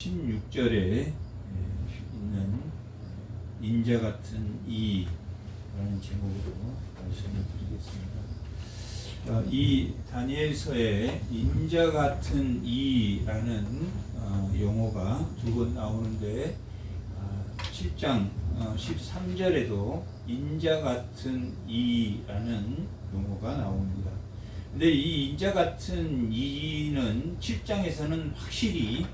16절에 있는 인자 같은 이라는 제목으로 말씀을 드리겠습니다. 이 다니엘서에 인자 같은 이라는 용어가 두 번 나오는데 7장 13절에도 인자 같은 이라는 용어가 나옵니다. 근데 이 인자 같은 이는 7장에서는 확실히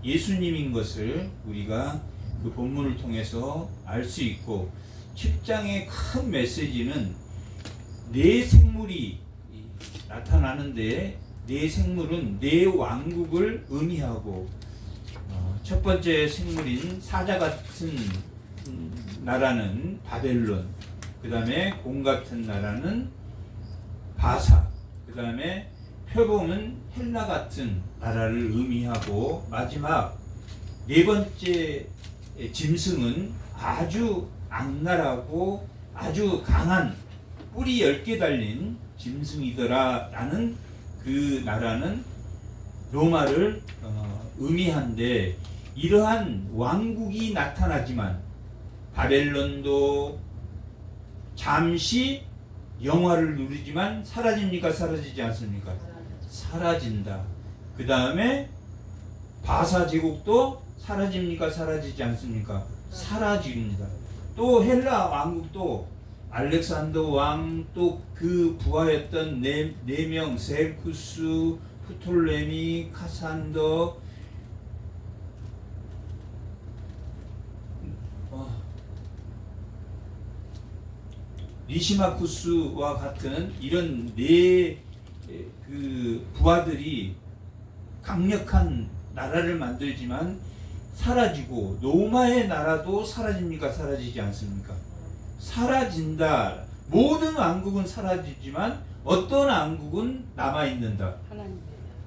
예수님인 것을 우리가 그 본문을 통해서 알 수 있고, 7장의 큰 메시지는 네 생물이 나타나는데, 네 생물은 네 왕국을 의미하고, 첫 번째 생물인 사자 같은 나라는 바벨론, 그 다음에 공 같은 나라는 바사, 그 다음에 표범은 헬라 같은 나라를 의미하고, 마지막 네 번째 짐승은 아주 악랄하고 아주 강한 뿔이 10개 달린 짐승이더라 라는 그 나라는 로마를 의미한데, 이러한 왕국이 나타나지만 바벨론도 잠시 영화를 누리지만 사라집니까? 사라지지 않습니까? 사라진다. 그 다음에 바사 제국도 사라집니까? 사라지지 않습니까? 사라집니다. 또 헬라 왕국도 알렉산더 왕, 또 그 부하였던 네 명 셀쿠스, 프톨레미, 카산더, 리시마쿠스와 같은 이런 네 그 부하들이 강력한 나라를 만들지만 사라지고, 로마의 나라도 사라집니까? 사라지지 않습니까? 사라진다. 모든 왕국은 사라지지만 어떤 왕국은 남아있는다.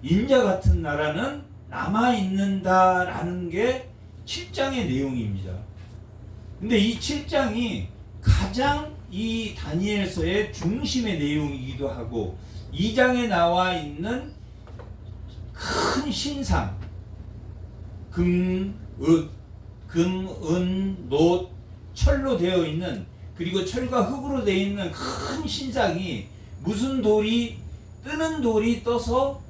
인자 같은 나라는 남아있는다라는 게 7장의 내용입니다. 근데 이 7장이 가장 이 다니엘서의 중심의 내용이기도 하고, 2장에 나와 있는 큰 신상, 금, 은, 놋, 철로 되어 있는, 그리고 철과 흙으로 되어 있는 큰 신상이, 무슨 돌이, 뜨는 돌이 떠서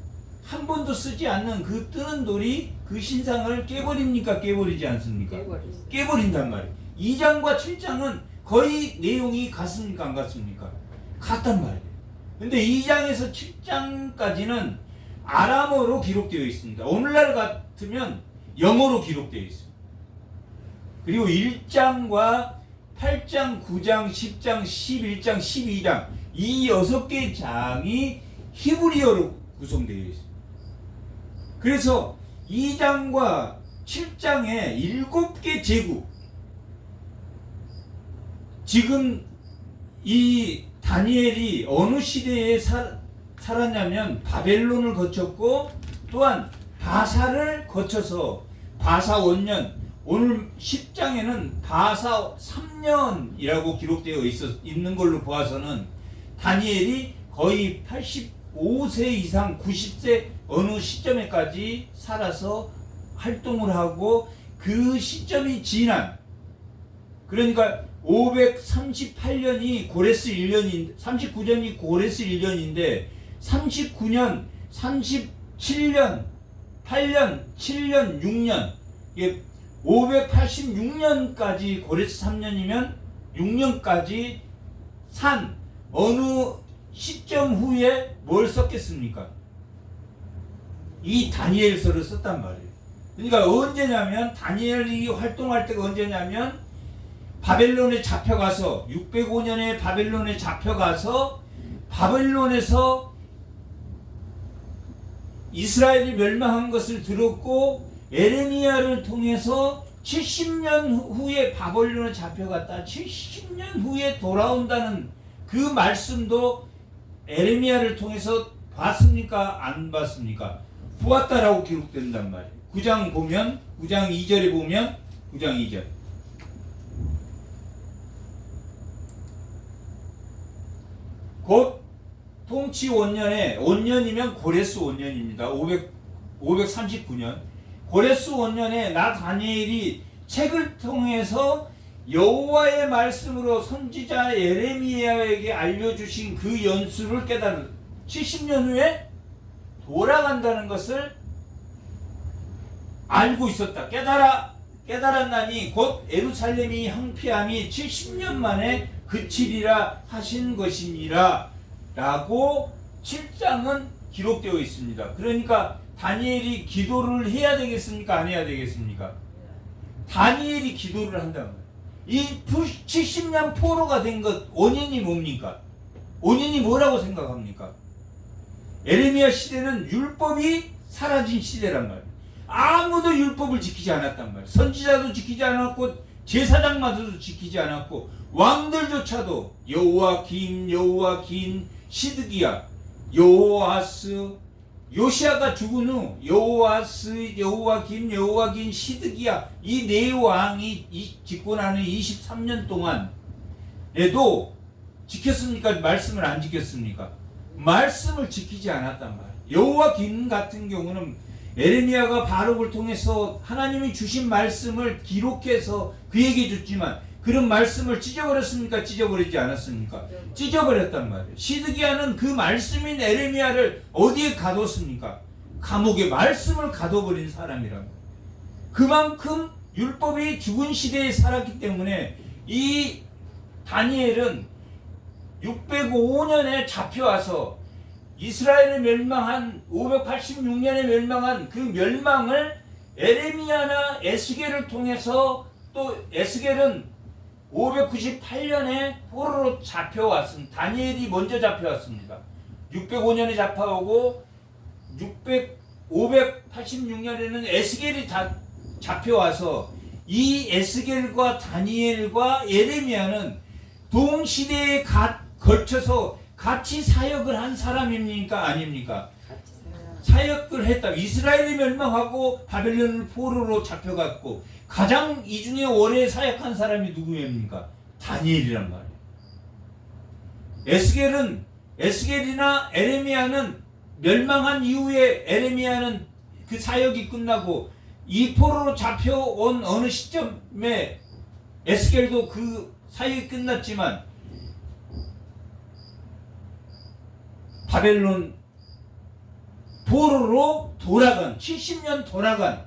한 번도 쓰지 않는 그 뜨는 돌이 그 신상을 깨버립니까? 깨버리지 않습니까? 깨버린단 말이에요. 2장과 7장은 거의 내용이 같습니까? 안 같습니까? 같단 말이에요. 근데 2장에서 7장까지는 아람어로 기록되어 있습니다. 오늘날 같으면 영어로 기록되어 있습니다. 그리고 1장과 8장, 9장, 10장, 11장, 12장 이 6개 장이 히브리어로 구성되어 있습니다. 그래서 2장과 7장에 7개 제국, 지금 이 다니엘이 어느 시대에 살았냐면 바벨론을 거쳤고, 또한 바사를 거쳐서 바사 원년, 오늘 10장에는 바사 3년이라고 기록되어 있는 걸로 보아서는 다니엘이 거의 85세 이상 90세 어느 시점에까지 살아서 활동을 하고, 그 시점이 지난, 그러니까 538년이 고레스 1년인, 39년이 고레스 1년인데 39년, 37년, 8년, 7년, 6년, 이게 586년까지 고레스 3년이면 6년까지 산 어느 시점 후에 뭘 썼겠습니까? 이 다니엘서를 썼단 말이에요. 그러니까 언제냐면, 다니엘이 활동할 때가 언제냐면 바벨론에 잡혀가서, 605년에 바벨론에 잡혀가서 바벨론에서 이스라엘이 멸망한 것을 들었고, 에레미야를 통해서 70년 후에 바벨론에 잡혀갔다 70년 후에 돌아온다는 그 말씀도 에레미야를 통해서 봤습니까? 안 봤습니까? 보았다라고 기록된단 말이에요. 9장 보면, 9장 2절에 보면, 9장 2절, 곧 통치 원년에, 원년이면 고레스 원년입니다. 539년. 고레스 원년에 나 다니엘이 책을 통해서 여호와의 말씀으로 선지자 예레미야에게 알려주신 그 연수를 깨달은 70년 후에 돌아간다는 것을 알고 있었다. 깨달았나니 곧 예루살렘이 황폐함이 70년 만에 그치리라 하신 것이니라 라고 7장은 기록되어 있습니다. 그러니까 다니엘이 기도를 해야 되겠습니까? 안 해야 되겠습니까? 다니엘이 기도를 한다는 거예요. 이 70년 포로가 된 것 원인이 뭡니까? 원인이 뭐라고 생각합니까? 에레미야 시대는 율법이 사라진 시대란 말이에요. 아무도 율법을 지키지 않았단 말이에요. 선지자도 지키지 않았고 제사장마저도 지키지 않았고 왕들조차도 여호와긴, 시드기야, 여호아스, 요시아가 죽은 후 여호와긴, 시드기야 이 네 왕이 집권하는 23년 동안에도 지켰습니까? 말씀을 안 지켰습니까? 말씀을 지키지 않았단 말이에요. 여호와긴 같은 경우는 에레미야가 바룩을 통해서 하나님이 주신 말씀을 기록해서 그에게 줬지만 그런 말씀을 찢어버렸습니까? 찢어버리지 않았습니까? 찢어버렸단 말이에요. 시드기야는 그 말씀인 에레미야를 어디에 가뒀습니까? 감옥에 말씀을 가둬버린 사람이란 말이에요. 그만큼 율법이 죽은 시대에 살았기 때문에 이 다니엘은 605년에 잡혀와서 이스라엘이 멸망한 586년에 멸망한 그 멸망을 에레미야나 에스겔을 통해서 또 에스겔은 598년에 포로로 잡혀왔습니다. 다니엘이 먼저 잡혀왔습니다. 605년에 잡혀오고 586년에는 에스겔이 잡혀와서 이 에스겔과 다니엘과 예레미야는 동시대에 걸쳐서 같이 사역을 한 사람입니까? 아닙니까? 사역을 했다. 이스라엘이 멸망하고 바벨론을 포로로 잡혀갔고 가장 이 중에 오래 사역한 사람이 누구입니까? 다니엘이란 말이에요. 에스겔이나 에레미야는 멸망한 이후에 에레미야는 그 사역이 끝나고 이 포로로 잡혀온 어느 시점에 에스겔도 그 사역이 끝났지만 바벨론 포로로 돌아간 70년 돌아간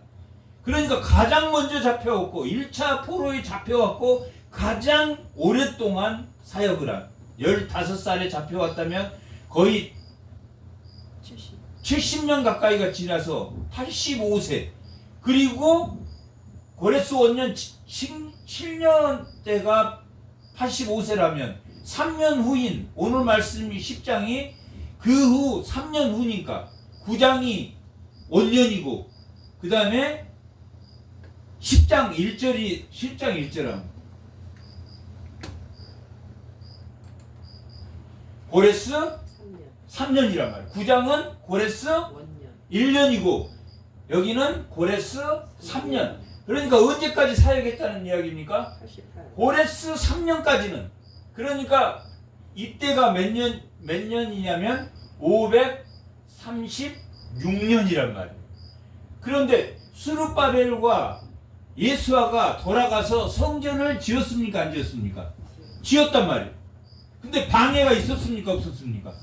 그러니까 가장 먼저 잡혀왔고 1차 포로에 잡혀왔고 가장 오랫동안 사역을 한 15살에 잡혀왔다면 거의 70년 가까이가 지나서 85세 그리고 고레스 원년 7년 때가 85세라면 3년 후인 오늘 말씀이 10장이 그 후 3년 후니까 9장이 원년이고 그 다음에 10장 1절이 10장 1절함 고레스 3년이란 말이에요. 9장은 고레스 1년이고 여기는 고레스 3년. 그러니까 언제까지 사역했다는 이야기입니까? 88. 고레스 3년까지는. 그러니까 이때가 몇 년이냐면 536년이란 말이에요. 그런데 스룹바벨과 예수아가 돌아가서 성전을 지었습니까? 안 지었습니까? 지었단 말이에요. 근데 방해가 있었습니까? 없었습니까?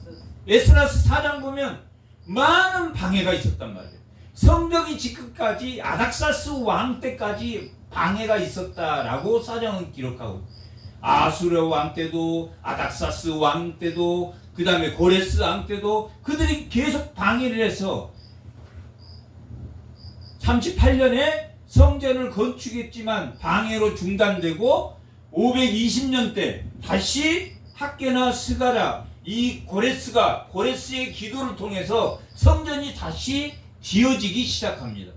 에스라스 4장 보면 많은 방해가 있었단 말이에요. 성벽이 짓기까지 아닥사스 왕 때까지 방해가 있었다라고 4장은 기록하고 아수르 왕 때도 아닥사스 왕 때도 그 다음에 고레스 왕 때도 그들이 계속 방해를 해서 38년에 성전을 건축했지만 방해로 중단되고 520년 때 다시 학게나 스가랴 이 고레스의 기도를 통해서 성전이 다시 지어지기 시작합니다.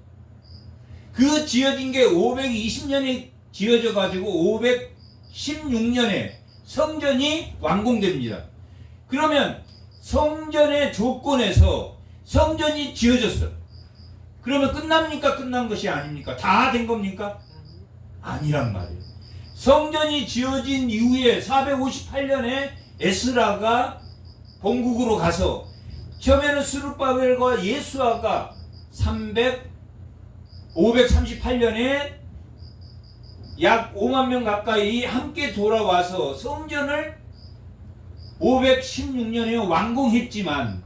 그 지어진 게 520년에 지어져 가지고 516년에 성전이 완공됩니다. 그러면 성전의 조건에서 성전이 지어졌어요. 그러면 끝납니까? 끝난 것이 아닙니까? 다 된 겁니까? 아니란 말이에요. 성전이 지어진 이후에 458년에 에스라가 본국으로 가서 처음에는 스룹바벨과 예수아가 538년에 약 5만 명 가까이 함께 돌아와서 성전을 516년에 완공했지만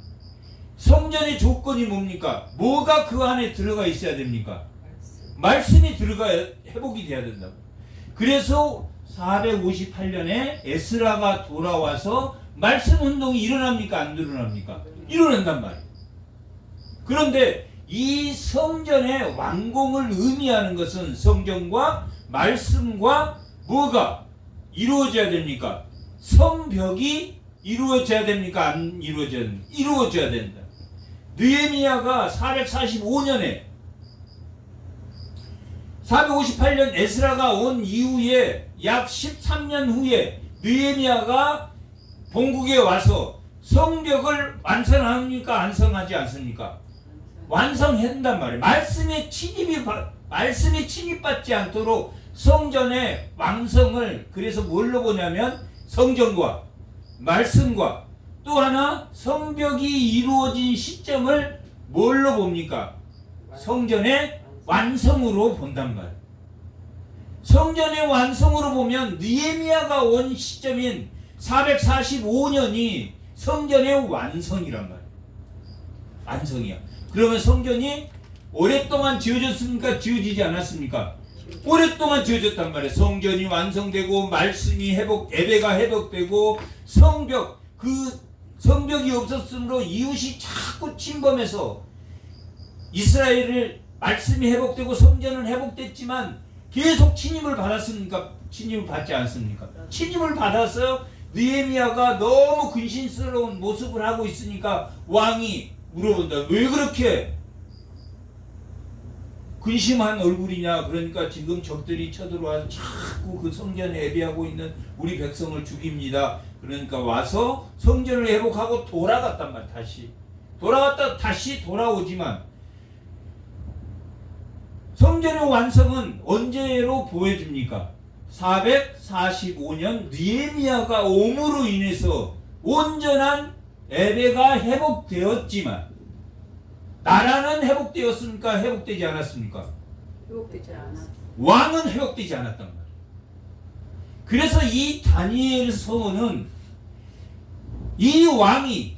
성전의 조건이 뭡니까? 뭐가 그 안에 들어가 있어야 됩니까? 말씀이 들어가야 회복이 돼야 된다고. 그래서 458년에 에스라가 돌아와서 말씀 운동이 일어납니까? 안 일어납니까? 일어난단 말이에요. 그런데 이 성전의 완공을 의미하는 것은 성전과 말씀과 뭐가 이루어져야 됩니까? 성벽이 이루어져야 됩니까? 안 이루어져야 됩니까? 이루어져야 된다. 느헤미야가 445년에 458년 에스라가 온 이후에 약 13년 후에 느헤미야가 본국에 와서 성벽을 완성합니까? 완성하지 않습니까? 완성한단 말이에요. 말씀에 침입받지 않도록 성전의 완성을 그래서 뭘로 보냐면 성전과 말씀과 또 하나 성벽이 이루어진 시점을 뭘로 봅니까? 성전의 완성으로 본단 말이에요. 성전의 완성으로 보면 느헤미야가 온 시점인 445년이 성전의 완성이란 말이에요. 완성이야. 그러면 성전이 오랫동안 지어졌습니까? 지어지지 않았습니까? 오랫동안 지어졌단 말이에요. 성전이 완성되고 말씀이 예배가 회복되고 성벽, 그 성벽이 없었으므로 이웃이 자꾸 침범해서 이스라엘을 말씀이 회복되고 성전은 회복됐지만 계속 침입을 받았습니까? 침입을 받지 않습니까? 침입을 받아서 느헤미야가 너무 근심스러운 모습을 하고 있으니까 왕이 물어본다. 왜 그렇게 근심한 얼굴이냐? 그러니까 지금 적들이 쳐들어와서 자꾸 그 성전에 예배하고 있는 우리 백성을 죽입니다. 그러니까 와서 성전을 회복하고 돌아갔단 말이야. 다시 돌아오지만 성전의 완성은 언제로 보여집니까? 445년 느헤미야가 옴으로 인해서 온전한 예배가 회복되었지만 나라는 회복되었습니까? 회복되지 않았습니까? 회복되지 않았어. 왕은 회복되지 않았단 말이에요. 그래서 이 다니엘서는 이 왕이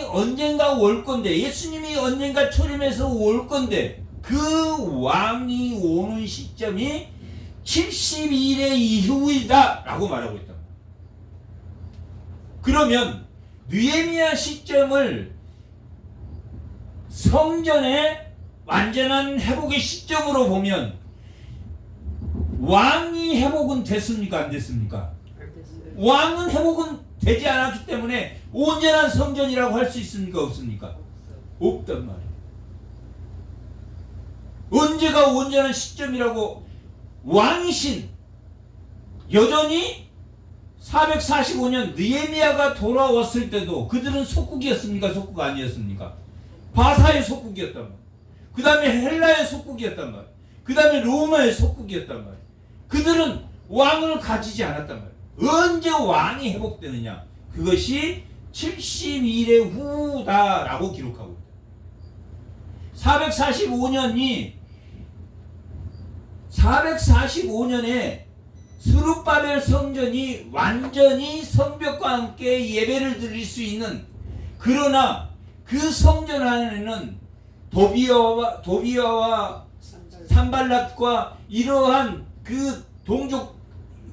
언젠가 올 건데 예수님이 언젠가 초림해서 올 건데 그 왕이 오는 시점이 72일 이후이다 라고 말하고 있다. 그러면 느헤미야 시점을 성전의 완전한 회복의 시점으로 보면 왕이 회복은 됐습니까? 안 됐습니까? 왕은 회복은 되지 않았기 때문에 온전한 성전이라고 할 수 있습니까? 없습니까? 없단 말이에요. 언제가 온전한 시점이라고 왕이신 여전히 445년 느헤미야가 돌아왔을 때도 그들은 속국이었습니까? 속국 아니었습니까? 바사의 속국이었단 말이에요. 그 다음에 헬라의 속국이었단 말이에요. 그 다음에 로마의 속국이었단 말이에요. 그들은 왕을 가지지 않았단 말이에요. 언제 왕이 회복되느냐? 그것이 72일 후다라고 기록하고 있다. 445년에 스룹바벨 성전이 완전히 성벽과 함께 예배를 드릴 수 있는, 그러나 그 성전 안에는 도비아와 산발랏과 이러한 그 동족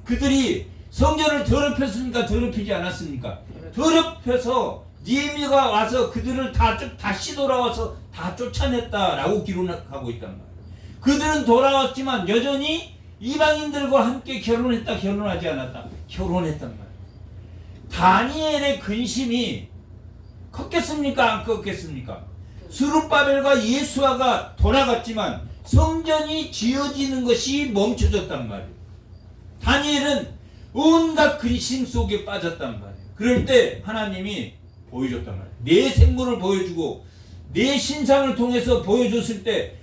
그들이 성전을 더럽혔습니까? 더럽히지 않았습니까? 더럽혀서 느헤미야가 와서 그들을 다시 돌아와서 다 쫓아냈다라고 기록하고 있단 말이에요. 그들은 돌아왔지만 여전히 이방인들과 함께 결혼했다, 결혼하지 않았다, 결혼했단 말이에요. 다니엘의 근심이 컸겠습니까? 안 컸겠습니까? 스룹바벨과 예수아가 돌아갔지만 성전이 지어지는 것이 멈춰졌단 말이에요. 다니엘은 온갖 근심 속에 빠졌단 말이에요. 그럴 때 하나님이 보여줬단 말이에요. 내 생물을 보여주고 내 신상을 통해서 보여줬을 때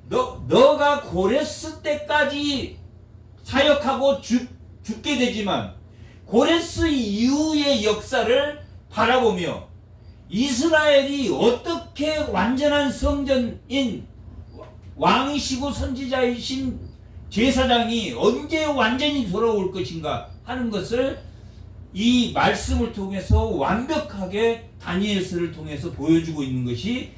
너가 고레스 때까지 사역하고 죽게 되지만 고레스 이후의 역사를 바라보며 이스라엘이 어떻게 완전한 성전인 왕이시고 선지자이신 제사장이 언제 완전히 돌아올 것인가 하는 것을 이 말씀을 통해서 완벽하게 다니엘서를 통해서 보여주고 있는 것이,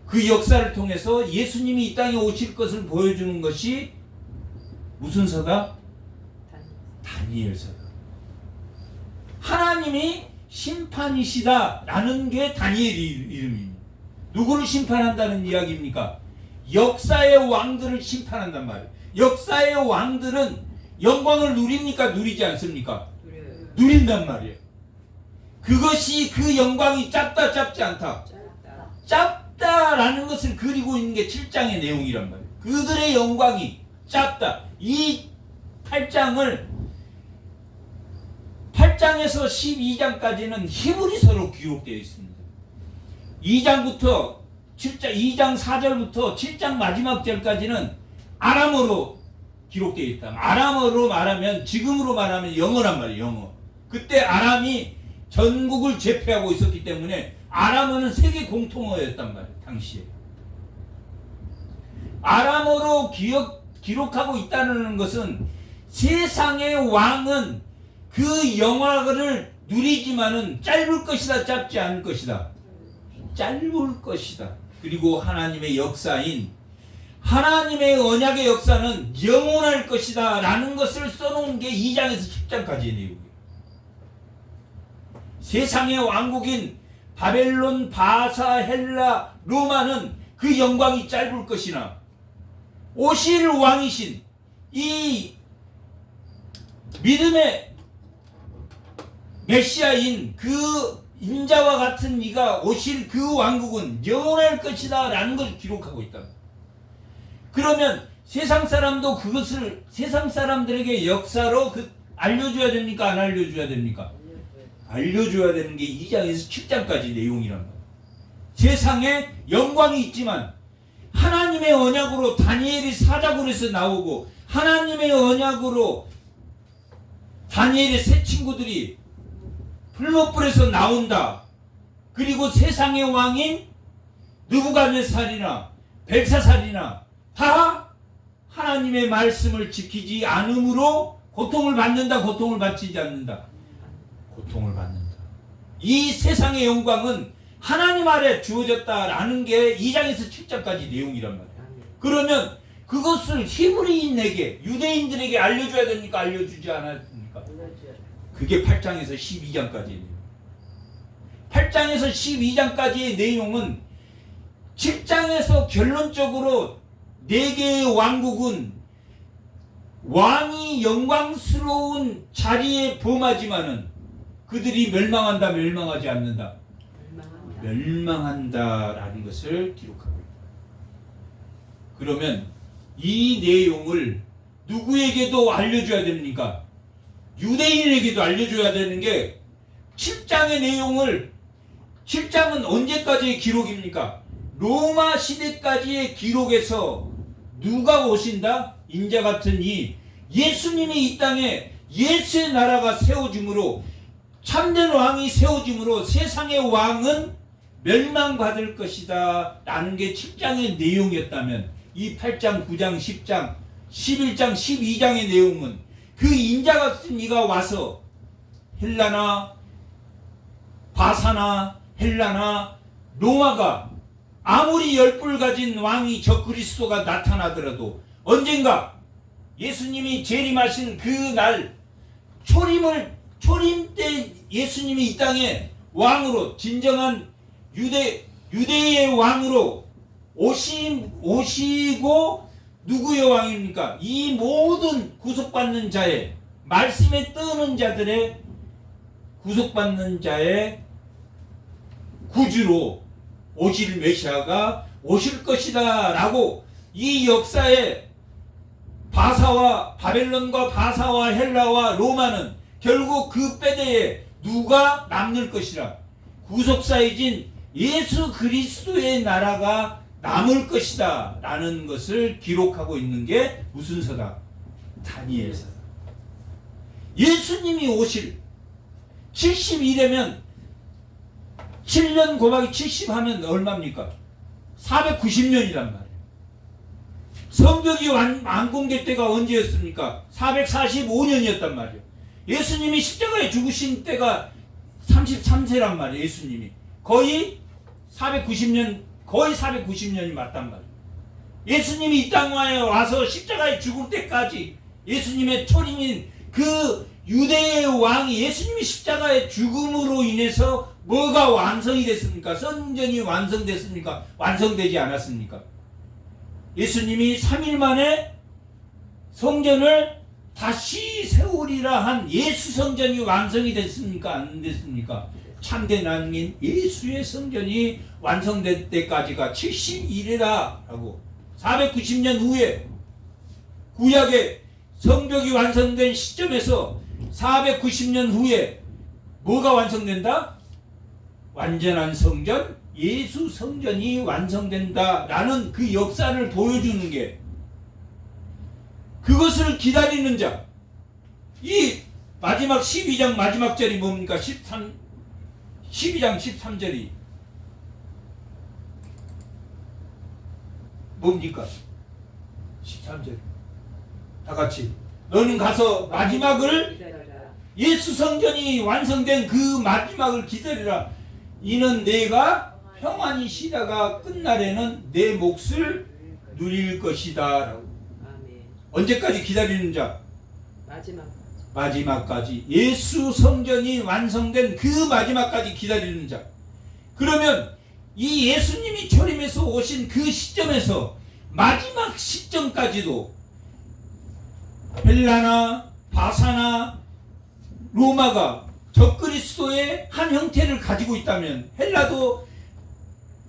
그 역사를 통해서 예수님이 이 땅에 오실 것을 보여주는 것이 무슨 서다? 다니엘서다. 하나님이 심판이시다라는 게 다니엘 이름입니다. 누구를 심판한다는 이야기입니까? 역사의 왕들을 심판한단 말이에요. 역사의 왕들은 영광을 누립니까? 누리지 않습니까? 누린단 말이에요. 그것이, 그 영광이 짧다 짧지 않다? 짧다라는 것을 그리고 있는 게 7장의 내용이란 말이에요. 그들의 영광이 짧다. 이 8장에서 12장까지는 히브리서로 기록되어 있습니다. 2장부터 7장, 2장 4절부터 7장 마지막 절까지는 아람어로 기록되어 있다. 아람어로 말하면, 지금으로 말하면 영어란 말이에요. 영어. 그때 아람이 전국을 제패하고 있었기 때문에 아람어는 세계 공통어였단 말이에요. 당시에. 아람어로 기록하고 있다는 것은 세상의 왕은 그 영화를 누리지만은 짧을 것이다, 짧지 않을 것이다? 짧을 것이다. 그리고 하나님의 역사인, 하나님의 언약의 역사는 영원할 것이다 라는 것을 써놓은 게 2장에서 10장까지의 내용이에요. 세상의 왕국인 바벨론, 바사, 헬라, 로마는 그 영광이 짧을 것이나 오실 왕이신 이 믿음의 메시아인 그 인자와 같은 이가 오실 그 왕국은 영원할 것이다 라는 걸 기록하고 있다. 그러면 세상 사람도 그것을 세상 사람들에게 역사로 알려줘야 됩니까? 안 알려줘야 됩니까? 알려줘야 되는 게 2장에서 7장까지 내용이란 말이에요. 세상에 영광이 있지만 하나님의 언약으로 다니엘이 사자굴에서 나오고, 하나님의 언약으로 다니엘의 세 친구들이 풀무불에서 나온다. 그리고 세상의 왕인 느부갓네살이나 벨사살이나 다 하나님의 말씀을 지키지 않음으로 고통을 받는다, 고통을 받지 않는다? 고통을 받는다. 이 세상의 영광은 하나님 아래 주어졌다라는 게 2장에서 7장까지 내용이란 말이에요. 그러면 그것을 히브리인에게, 유대인들에게 알려줘야 됩니까? 알려주지 않아야 됩니까? 그게 8장에서 12장까지의 내용. 8장에서 12장까지의 내용은 7장에서 결론적으로 4개의 왕국은 왕이 영광스러운 자리에 범하지만은 그들이 멸망한다, 멸망하지 않는다? 멸망한다라는 것을 기록하고 있다. 그러면 이 내용을 누구에게도 알려줘야 됩니까? 유대인에게도 알려줘야 되는 게 7장의 내용을, 7장은 언제까지의 기록입니까? 로마 시대까지의 기록에서 누가 오신다? 인자 같은 이 예수님이 이 땅에 예수의 나라가 세워짐으로, 참된 왕이 세워짐으로 세상의 왕은 멸망받을 것이다 라는 게 7장의 내용이었다면, 이 8장, 9장, 10장, 11장, 12장의 내용은 그 인자 같은 이가 와서 헬라나 바사나 헬라나 로마가 아무리 열불 가진 왕이 저 그리스도가 나타나더라도 언젠가 예수님이 재림하신 그 날, 초림 때 예수님이 이 땅에 왕으로, 진정한 유대의 왕으로 오시고, 누구의 왕입니까? 이 모든 구속받는 자의, 말씀에 뜨는 자들의 구속받는 자의 구주로 오실 메시아가 오실 것이다 라고, 이 역사에 바벨론과 바사와 헬라와 로마는 결국 그 빼대에 누가 남을 것이라, 구속사이진 예수 그리스도의 나라가 남을 것이다 라는 것을 기록하고 있는 게 무슨 서다? 다니엘서다. 예수님이 오실 70이되면 7년 곱하기 70 하면 얼마입니까? 490년이란 말이에요. 490년이 7년 곱하기 70 하면 490년이란 말이에요. 490년이 성벽이 완공될 때가 언제였습니까? 445년이었단 말이에요. 예수님이 십자가에 죽으신 때가 33세란 말이에요. 예수님이 거의 490년이 맞단 말이에요. 예수님이 이 땅에 와서 십자가에 죽을 때까지 예수님의 초림인 그 유대의 왕이 예수님이 십자가의 죽음으로 인해서 뭐가 완성이 됐습니까? 성전이 완성됐습니까? 완성되지 않았습니까? 예수님이 3일 만에 성전을 다시 세우리라 한 예수 성전이 완성이 됐습니까? 안 됐습니까? 참된 하나님 예수의 성전이 완성될 때까지가 70일이라고 490년 후에 구약의 성벽이 완성된 시점에서 490년 후에 뭐가 완성된다? 완전한 성전, 예수 성전이 완성된다라는 그 역사를 보여주는 게 그것을 기다리는 자. 이 마지막 12장 마지막 절이 뭡니까? 12장 13절이 뭡니까? 13절 다 같이 너는 가서 마지막을 예수 성전이 완성된 그 마지막을 기다리라. 이는 내가 평안히 쉬다가 끝날에는 내 몫을 누릴 것이다 라고. 언제까지 기다리는 자? 마지막까지. 예수 성전이 완성된 그 마지막까지 기다리는 자. 그러면 이 예수님이 초림에서 오신 그 시점에서 마지막 시점까지도 헬라나 바사나 로마가 적그리스도의 한 형태를 가지고 있다면, 헬라도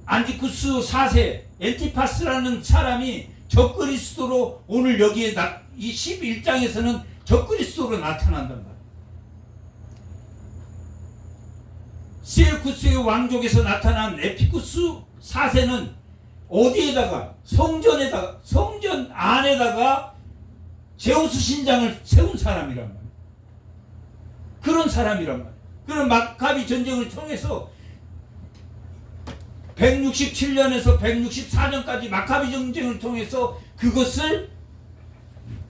안티쿠스 4세 엔티파스라는 사람이 적그리스도로 오늘 여기에 이 11장에서는 적그리스도로 나타난단 말이에요. 셀쿠스의 왕족에서 나타난 에피쿠스 4세는 어디에다가 성전에다가 성전 안에다가 제우스 신장을 세운 사람이란 말이에요. 그런 사람이란 말이에요. 그런 마카비 전쟁을 통해서 167년에서 164년까지 마카비 전쟁을 통해서 그것을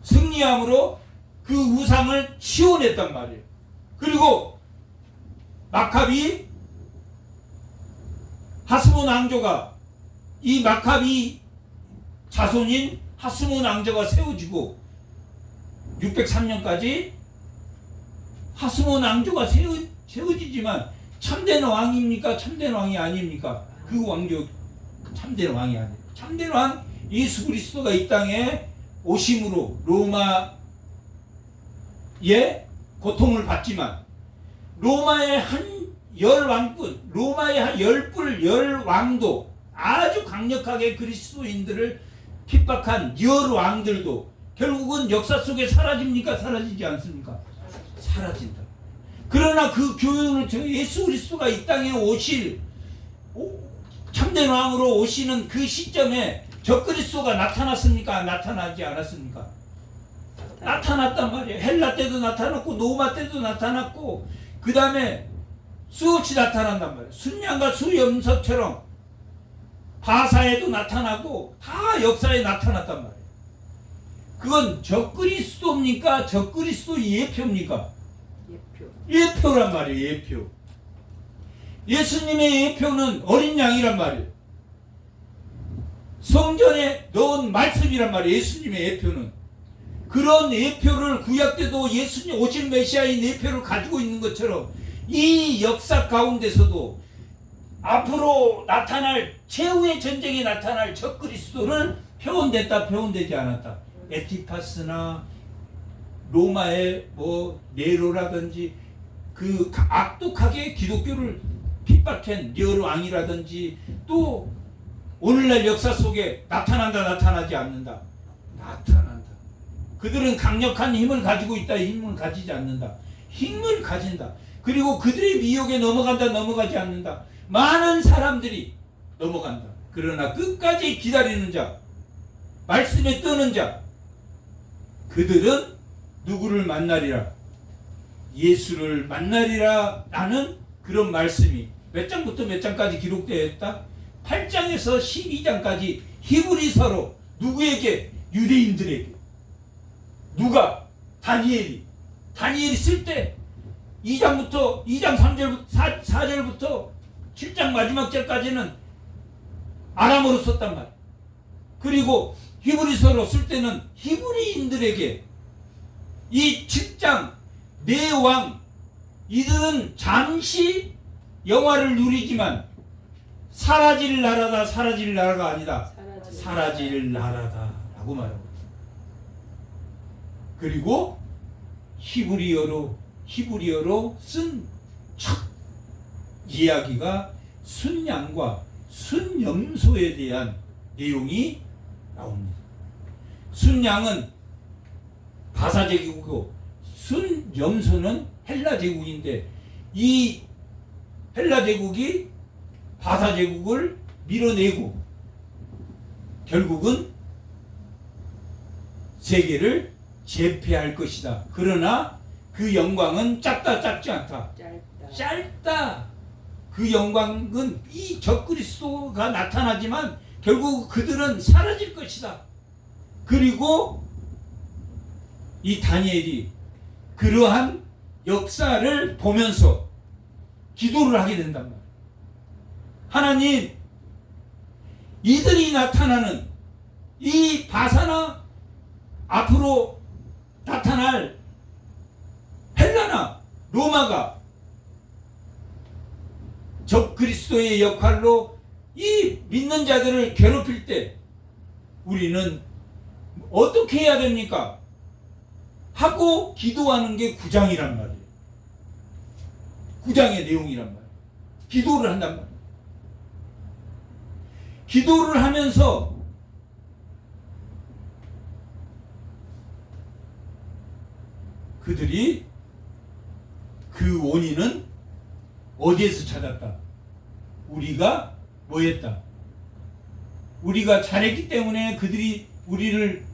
승리함으로 그 우상을 치워냈단 말이에요. 그리고 마카비 하스몬 왕조가 이 마카비 자손인 하스몬 왕조가 세워지고 603년까지 하스몬 왕조가 세워지지만 참된 왕입니까? 참된 왕이 아닙니까? 그 왕조 참된 왕이 아니에요. 참된 왕 예수 그리스도가 이 땅에 오심으로 로마의 고통을 받지만 로마의 한 열 왕뿐, 로마의 한 열 왕도 아주 강력하게 그리스도인들을 핍박한 열 왕들도 결국은 역사 속에 사라집니까? 사라지지 않습니까? 사라진다. 그러나 그 교훈을 통해 예수 그리스도가 이 땅에 오실 참된 왕으로 오시는 그 시점에 적그리스도가 나타났습니까? 나타나지 않았습니까? 나타났단 말이에요. 헬라 때도 나타났고 로마 때도 나타났고 그 다음에 수없이 나타난단 말이에요. 순양과 수염석처럼 바사에도 나타나고 다 역사에 나타났단 말이에요. 그건 적그리스도입니까? 적그리스도 예표입니까? 예표란 말이에요. 예표. 예수님의 예표는 어린 양이란 말이에요. 성전에 넣은 말씀이란 말이에요. 예수님의 예표는. 그런 예표를 구약 때도 예수님 오실 메시아인 예표를 가지고 있는 것처럼 이 역사 가운데서도 앞으로 나타날 최후의 전쟁에 나타날 적그리스도를 표현됐다 표현되지 않았다. 에티파스나 로마의 네로라든지 그 악독하게 기독교를 핍박한 네로 왕이라든지 또 오늘날 역사 속에 나타난다 나타나지 않는다. 나타난다. 그들은 강력한 힘을 가지고 있다. 힘을 가지지 않는다. 힘을 가진다. 그리고 그들의 미혹에 넘어간다. 넘어가지 않는다. 많은 사람들이 넘어간다. 그러나 끝까지 기다리는 자, 말씀에 뜨는 자, 그들은 누구를 만나리라? 예수를 만나리라 라는 그런 말씀이 몇 장부터 몇 장까지 기록되어 있다? 8장에서 12장까지 히브리서로 누구에게? 유대인들에게. 누가? 다니엘이 쓸 때 2장 3절 4절부터 7장 마지막 절까지는 아람어로 썼단 말이야. 그리고 히브리서로 쓸 때는 히브리인들에게. 이 7장 네 왕, 이들은 잠시 영화를 누리지만 사라질 나라다, 사라질 나라가 아니다, 사라질 나라다 라고 말하고. 그리고 히브리어로 쓴 첫 이야기가 순양과 순염소에 대한 내용이 나옵니다. 순양은 바사 제국이고 순염소는 헬라 제국인데, 이 헬라 제국이 바사 제국을 밀어내고 결국은 세계를 제패할 것이다. 그러나 그 영광은 짧지 않다. 짧다. 그 영광은 이 적그리스도가 나타나지만 결국 그들은 사라질 것이다. 그리고 이 다니엘이 그러한 역사를 보면서 기도를 하게 된단 말이에요. 하나님, 이들이 나타나는 이 바사나 앞으로 나타날 헬라나 로마가 적그리스도의 역할로 이 믿는 자들을 괴롭힐 때 우리는 어떻게 해야 됩니까? 하고 기도하는 게 9장이란 말이에요. 9장의 내용이란 말이에요. 기도를 한단 말이에요. 기도를 하면서 그들이 그 원인은 어디에서 찾았다? 우리가 뭐 했다? 우리가 잘했기 때문에 그들이 우리를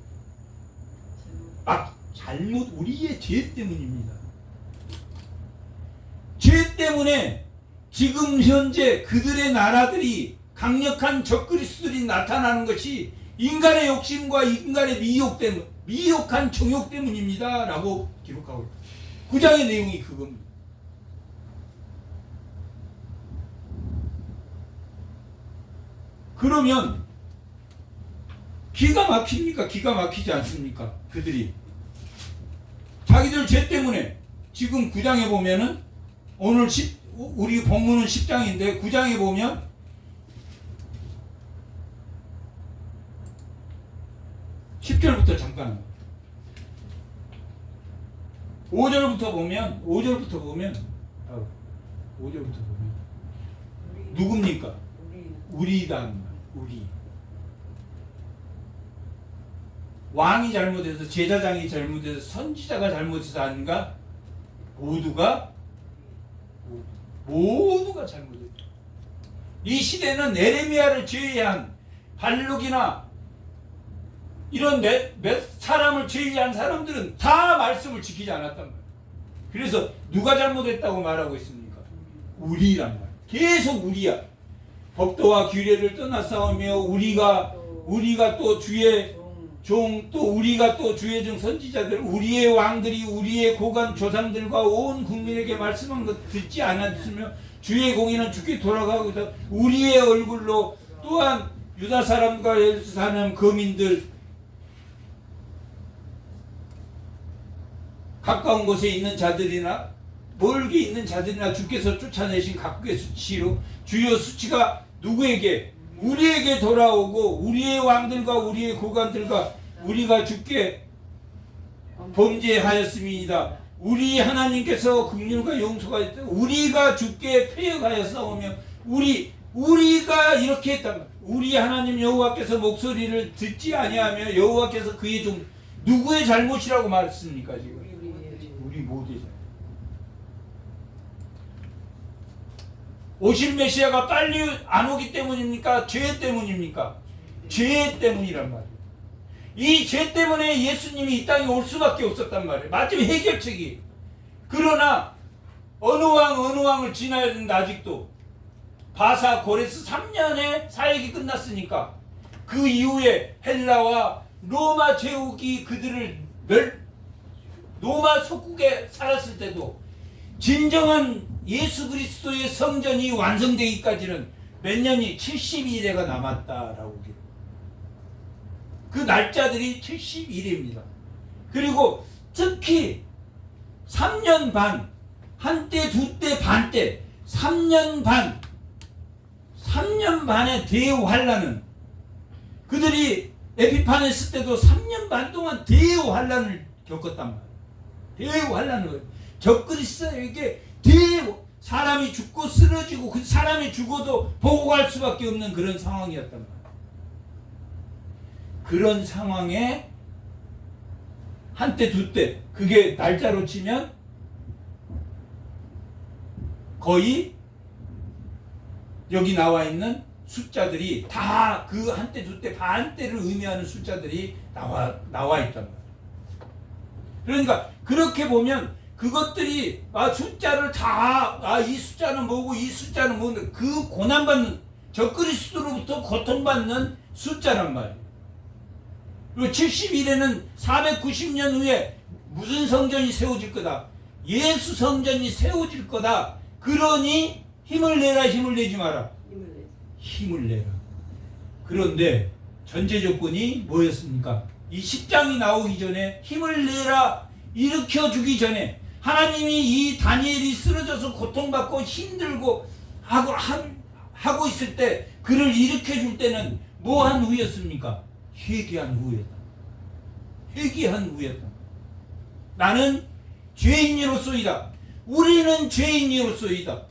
우리의 죄 때문입니다. 죄 때문에 지금 현재 그들의 나라들이 강력한 적그리스도들이 나타나는 것이 인간의 욕심과 인간의 미혹한 정욕 때문입니다 라고 기록하고 있다. 9장의 내용이 그겁니다. 그러면 기가 막힙니까? 기가 막히지 않습니까? 그들이 자기들 죄 때문에 지금 9장에 보면은 오늘 우리 본문은 10장인데 9장에 보면 (10절부터) 잠깐 5절부터 보면 누굽니까? 우리다. 우리 왕이 잘못해서, 제사장이 잘못해서, 선지자가 잘못해서 아닌가? 모두가 잘못했다. 이 시대는 에레미야를 제외한 발룩이나 이런 몇 사람을 제외한 사람들은 다 말씀을 지키지 않았단 말이에요. 그래서 누가 잘못했다고 말하고 있습니까? 우리란 말이에요. 계속 우리야. 법도와 규례를 떠나 싸우며 우리가 또 주의 종, 또 우리가 또 주의 종 선지자들, 우리의 왕들이 우리의 고관 조상들과 온 국민에게 말씀한 것 듣지 않았으며 주의 공의는 주께 돌아가고 있다. 우리의 얼굴로 또한 유다 사람과 예루살렘 거민들, 가까운 곳에 있는 자들이나 멀게 있는 자들이나 주께서 쫓아내신 각국의 수치로 주여 수치가 누구에게? 우리에게 돌아오고 우리의 왕들과 우리의 고관들과 우리가 주께 범죄하였음이니이다. 우리 하나님께서 긍휼과 용서가 있다. 우리가 주께 패역하여 싸우며 우리가 이렇게 했단 말이야. 우리 하나님 여호와께서 목소리를 듣지 아니하며 여호와께서 그의 종 누구의 잘못이라고 말했습니까? 지금 우리 모두의 잘못. 오실 메시아가 빨리 안 오기 때문입니까? 죄 때문입니까? 죄 때문이란 말이에요. 이 죄 때문에 예수님이 이 땅에 올 수밖에 없었단 말이에요. 마지막 해결책이. 그러나 어느 왕을 지나야 된다. 아직도 바사 고레스 3년의 사역이 끝났으니까 그 이후에 헬라와 로마 제국이 그들을 로마 속국에 살았을 때도 진정한 예수 그리스도의 성전이 완성되기까지는 몇 년이 70일에가 남았다라고 기록. 그 날짜들이 70일입니다. 그리고 특히 3년 반, 한때, 두때, 반때, 3년 반의 대환란은 그들이 에피파네스 때도 3년 반 동안 대환란을 겪었단 말이에요. 대환란을 적그리스도에게 사람이 죽고 쓰러지고 그 사람이 죽어도 보고 갈 수밖에 없는 그런 상황이었단 말이에요. 그런 상황에 한때 두때 그게 날짜로 치면 거의 여기 나와 있는 숫자들이 다 그 한때 두때 반때를 의미하는 숫자들이 나와 있단 말이에요. 그러니까 그렇게 보면 그것들이 숫자를 이 숫자는 뭐고 이 숫자는 뭐고 그 고난받는 적그리스도로부터 고통받는 숫자란 말이에요. 그리고 70일에는 490년 후에 무슨 성전이 세워질 거다. 예수 성전이 세워질 거다. 그러니 힘을 내라, 힘을 내지 마라. 힘을 내라. 그런데 전제 조건이 뭐였습니까? 이 10장이 나오기 전에 힘을 내라 일으켜 주기 전에 하나님이 이 다니엘이 쓰러져서 고통받고 힘들고 하고 있을 때 그를 일으켜 줄 때는 뭐 한 후였습니까? 회개한 후였다. 회개한 후였다. 나는 죄인이로소이다. 우리는 죄인이로소이다.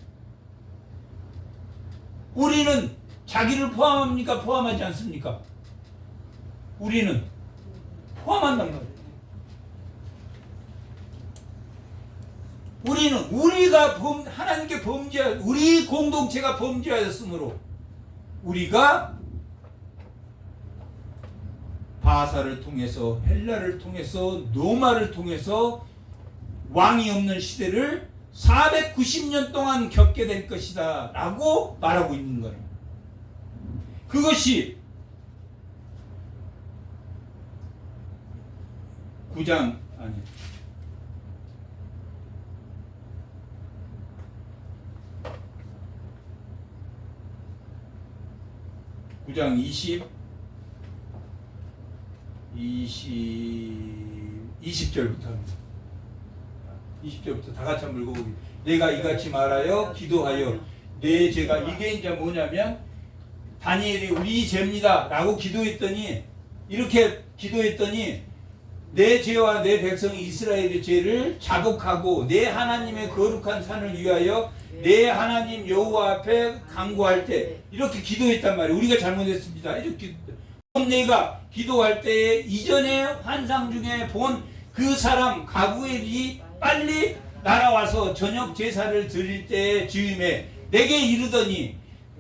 우리는 자기를 포함합니까? 포함하지 않습니까? 우리는 포함한단 말이에요. 우리가 하나님께 우리 공동체가 범죄하였으므로 우리가 바사를 통해서 헬라를 통해서 로마를 통해서 왕이 없는 시대를 490년 동안 겪게 될 것이다 라고 말하고 있는 거예요. 그것이 9장 20절부터 합니다. 20절부터 다 같이 한번 읽어보기. 내가 이같이 말하여 기도하여 내 죄가 이게 이제 뭐냐면 다니엘이 우리 죄입니다 라고 기도했더니 이렇게 기도했더니 내 죄와 내 백성 이스라엘의 죄를 자복하고 내 하나님의 거룩한 산을 위하여 내 하나님 여호와 앞에 간구할 때 이렇게 기도했단 말이에요. 우리가 잘못했습니다. 이렇게 내가 기도할 때에 이전에 환상 중에 본 그 사람 가브엘이 빨리 날아와서 저녁 제사를 드릴 때의 즈음에 내게 이르더니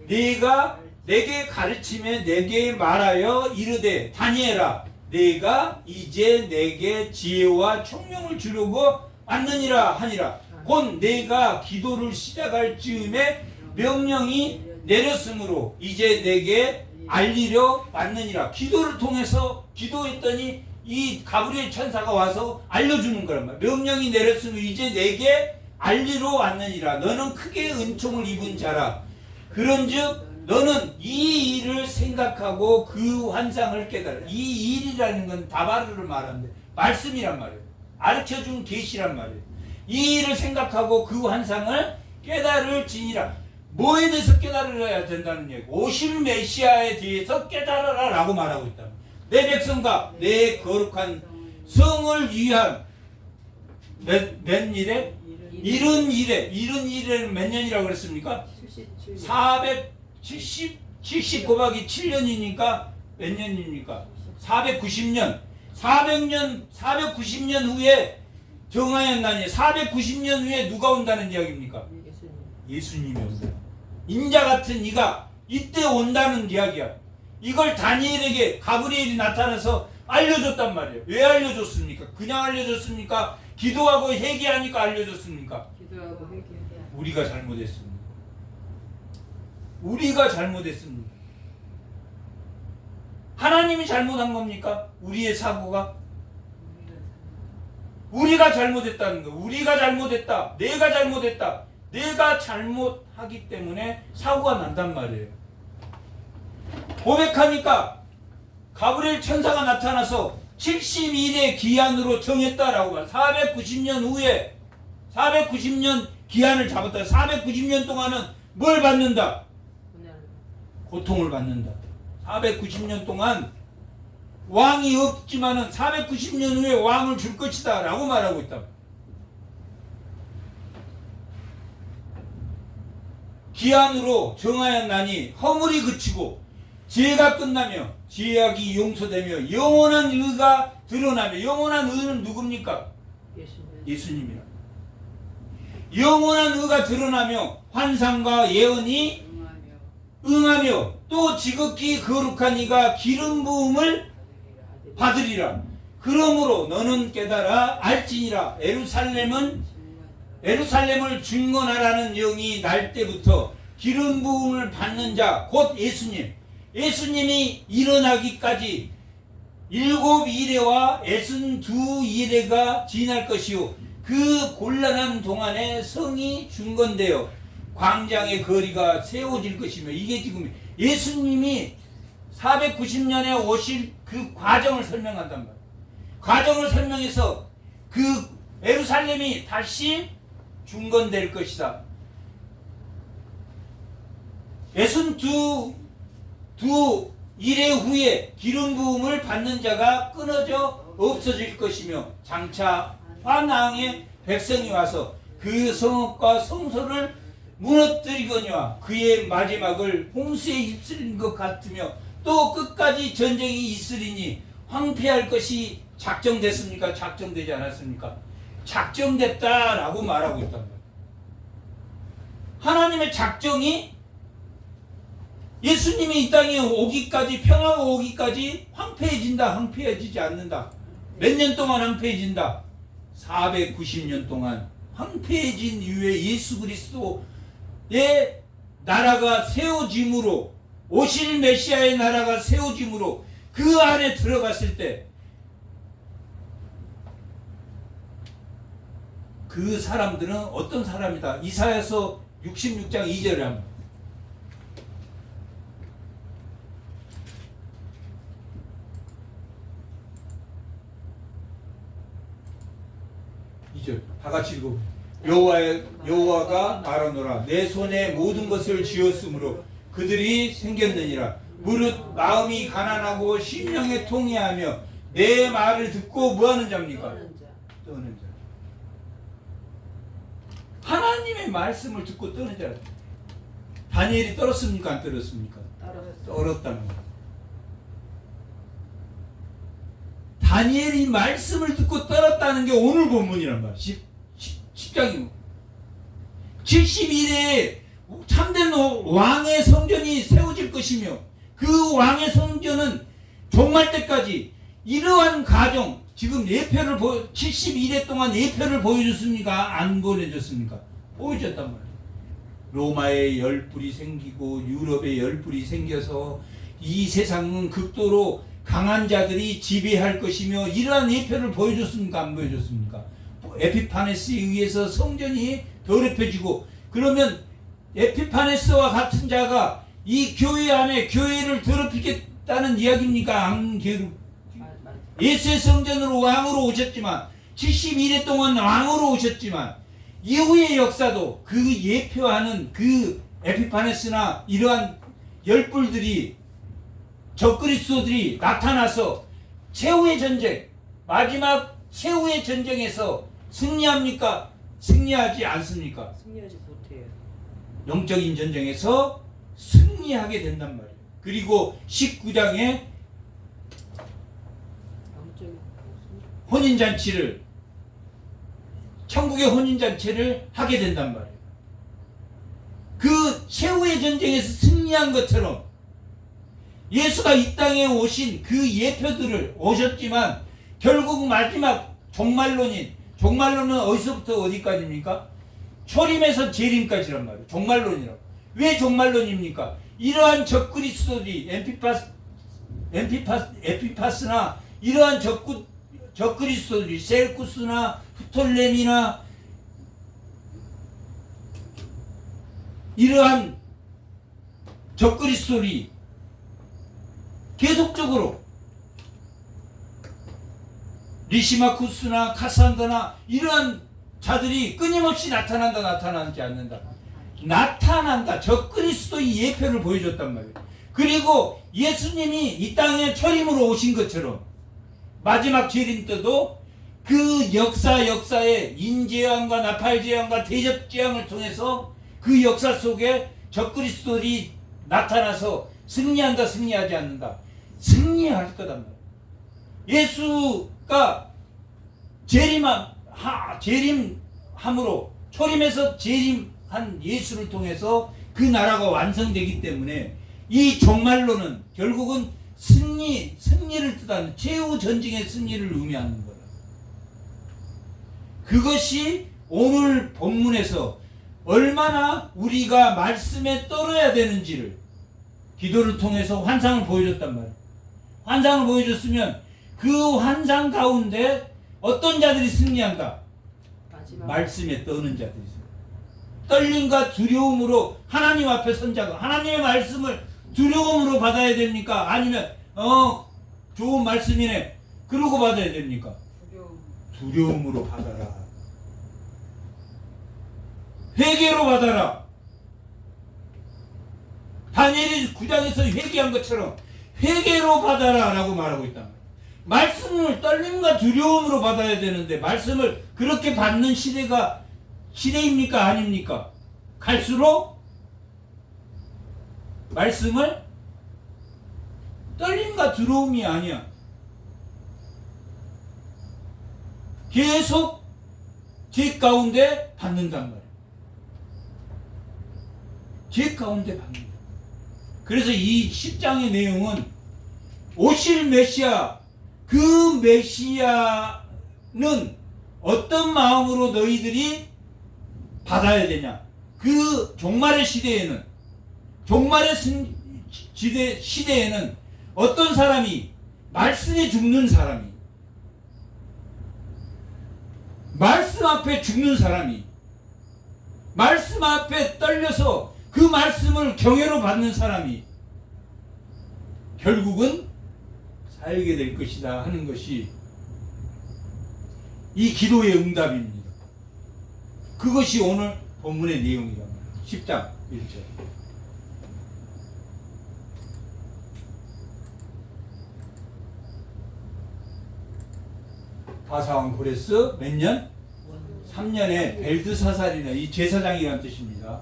내가 내게 가르침에 내게 말하여 이르되 다니엘아 내가 이제 내게 지혜와 총명을 주려고 왔느니라 하니라. 곧 내가 기도를 시작할 즈음에 명령이 내렸으므로 이제 내게 알리려 왔느니라. 기도를 통해서 기도했더니 이 가브리엘 천사가 와서 알려주는 거란 말이야. 명령이 내렸으므로 이제 내게 알리러 왔느니라. 너는 크게 은총을 입은 자라. 그런즉 너는 이 일을 생각하고 그 환상을 깨달아. 이 일이라는 건 다바르를 말하는데 말씀이란 말이에요. 가르쳐준 계시란 말이에요. 이 일을 생각하고 그 환상을 깨달을지니라. 뭐에 대해서 깨달아야 된다는 얘기? 오실 메시아에 대해서 깨달아라 라고 말하고 있다. 내 백성과 내 거룩한 성을 위한 몇 일에? 이른 일에는 몇 년이라고 그랬습니까? 70 곱하기 7년이니까 몇 년입니까? 490년 490년 후에 정하였나니 490년 후에 누가 온다는 이야기입니까? 예수님이 온다. 인자 같은 이가 이때 온다는 이야기야. 이걸 다니엘에게 가브리엘이 나타나서 알려줬단 말이에요. 왜 알려줬습니까? 그냥 알려줬습니까? 기도하고 회개하니까 알려줬습니까? 기도하고 회개하니까. 우리가 잘못했습니다. 우리가 잘못했습니다. 하나님이 잘못한 겁니까? 우리의 사고가? 우리가 잘못했다는 거. 우리가 잘못했다. 내가 잘못했다. 내가 잘못하기 때문에 사고가 난단 말이에요. 고백하니까 가브리엘 천사가 나타나서 72일의 기한으로 정했다라고 말. 490년 후에 490년 기한을 잡았다. 490년 동안은 뭘 받는다? 고통을 받는다. 490년 동안 왕이 없지만은 490년 후에 왕을 줄 것이다 라고 말하고 있다. 기한으로 정하였나니 허물이 그치고 죄가 끝나며 죄악이 용서되며 영원한 의가 드러나며, 영원한 의는 누굽니까? 예수님이라. 영원한 의가 드러나며 환상과 예언이 응하며 또 지극히 거룩한 이가 기름 부음을 받으리라. 그러므로 너는 깨달아 알지니라. 에루살렘을 중건하라는 영이 날 때부터 기름 부음을 받는 자 곧 예수님이 일어나기까지 7일에와 62일에가 지날 것이요 그 곤란한 동안에 성이 중건되어 광장의 거리가 세워질 것이며, 이게 지금 예수님이 490년에 오실 그 과정을 설명한단 말이에요. 과정을 설명해서 그 예루살렘이 다시 중건될 것이다. 62일의 후에 기름 부음을 받는 자가 끊어져 없어질 것이며 장차 환왕의 백성이 와서 그 성읍과 성소를 무너뜨리거니와 그의 마지막을 홍수에 휩쓸린 것 같으며 또 끝까지 전쟁이 있으리니 황폐할 것이 작정됐습니까? 작정되지 않았습니까? 작정됐다라고 말하고 있단 말이에요. 하나님의 작정이 예수님이 이 땅에 오기까지, 평화가 오기까지 황폐해진다, 황폐해지지 않는다. 몇 년 동안 황폐해진다? 490년 동안 황폐해진 이후에 예수 그리스도의 나라가 세워짐으로, 오실 메시아의 나라가 세워짐으로 그 안에 들어갔을 때 그 사람들은 어떤 사람이다? 이사야서 66장 2절에 합니다. 다 같이 읽어. 여호와가 말하노라. 내 손에 모든 것을 지었으므로 그들이 생겼느니라. 무릇 마음이 가난하고 심령에 통회하며 내 말을 듣고 뭐하는 자입니까? 떠는 자. 하나님의 말씀을 듣고 떠는 자. 다니엘이 떨었습니까? 안 떨었습니까? 떨었다는 거예요. 다니엘이 말씀을 듣고 떨었다는 게 오늘 본문이란 말이에요. 10장이고 70일에 참된 왕의 성전이 세워질 것이며 그 왕의 성전은 종말 때까지 이러한 가정, 지금 예표를 72일 동안 예표를 보여줬습니까? 안 보여줬습니까? 보여줬단 말이에요. 로마에 열불이 생기고 유럽에 열불이 생겨서 이 세상은 극도로 강한 자들이 지배할 것이며 이러한 예표를 보여줬습니까? 안 보여줬습니까? 에피파네스에 의해서 성전이 더럽혀지고, 그러면 에피파네스와 같은 자가 이 교회 안에 교회를 더럽히겠다는 이야기입니까? 안 예수의 성전으로 왕으로 오셨지만 72일 동안 왕으로 오셨지만 이후의 역사도 그 예표하는 그 에피파네스나 이러한 열불들이 적그리스도들이 나타나서 최후의 전쟁, 마지막 최후의 전쟁에서 승리합니까? 승리하지 않습니까? 승리하지 못해요. 영적인 전쟁에서 승리하게 된단 말이에요. 그리고 19장에 혼인잔치를, 천국의 혼인잔치를 하게 된단 말이에요. 그 최후의 전쟁에서 승리한 것처럼 예수가 이 땅에 오신 그 예표들을 오셨지만 결국 마지막 종말론은 어디서부터 어디까지입니까? 초림에서 재림까지란 말이에요. 종말론이라고. 왜 종말론입니까? 이러한 적그리스도들이 에피파스나 이러한 적그리스도들이 셀쿠스나 프톨레미나 이러한 적그리스도들이 계속적으로 리시마쿠스나 카산더나 이러한 자들이 끊임없이 나타나지 않는다. 나타난다. 적그리스도의 예표를 보여줬단 말이에요. 그리고 예수님이 이 땅에 초림으로 오신 것처럼 마지막 재림 때도 그 역사의 인재앙과 나팔재앙과 대접재앙을 통해서 그 역사 속에 적그리스도들이 나타나서 승리한다, 승리하지 않는다. 승리할 거단 말이에요. 예수가 재림함으로 초림에서 재림한 예수를 통해서 그 나라가 완성되기 때문에 이 종말론은 결국은 승리를 뜻하는 최후 전쟁의 승리를 의미하는 거다. 그것이 오늘 본문에서 얼마나 우리가 말씀에 떨어야 되는지를 기도를 통해서 환상을 보여줬단 말이에요. 환상을 보여줬으면 그 환상 가운데 어떤 자들이 승리한다? 말씀에 떠는 자들이 있어요. 떨림과 두려움으로 하나님 앞에 선 자가 하나님의 말씀을 두려움으로 받아야 됩니까? 아니면 좋은 말씀이네 그러고 받아야 됩니까? 두려움으로 받아라. 회개로 받아라. 다니엘이 9장에서 회개한 것처럼 회개로 받아라 라고 말하고 있다. 말씀을 떨림과 두려움으로 받아야 되는데 말씀을 그렇게 받는 시대입니까? 아닙니까? 갈수록 말씀을 떨림과 두려움이 아니야. 계속 죄 가운데 받는단 말이야. 죄 가운데 받는다. 그래서 이 10장의 내용은 오실 메시아, 그 메시아는 어떤 마음으로 너희들이 받아야 되냐. 그 종말의 시대에는 시대에는 어떤 사람이 말씀에 죽는 사람이 말씀 앞에 죽는 사람이 말씀 앞에 떨려서 그 말씀을 경외로 받는 사람이 결국은 살게 될 것이다 하는 것이 이 기도의 응답입니다. 그것이 오늘 본문의 내용이랍니다. 10장 1절. 바사왕 고레스 몇 년? 3년에 벨드사살이나 이 제사장이라는 뜻입니다.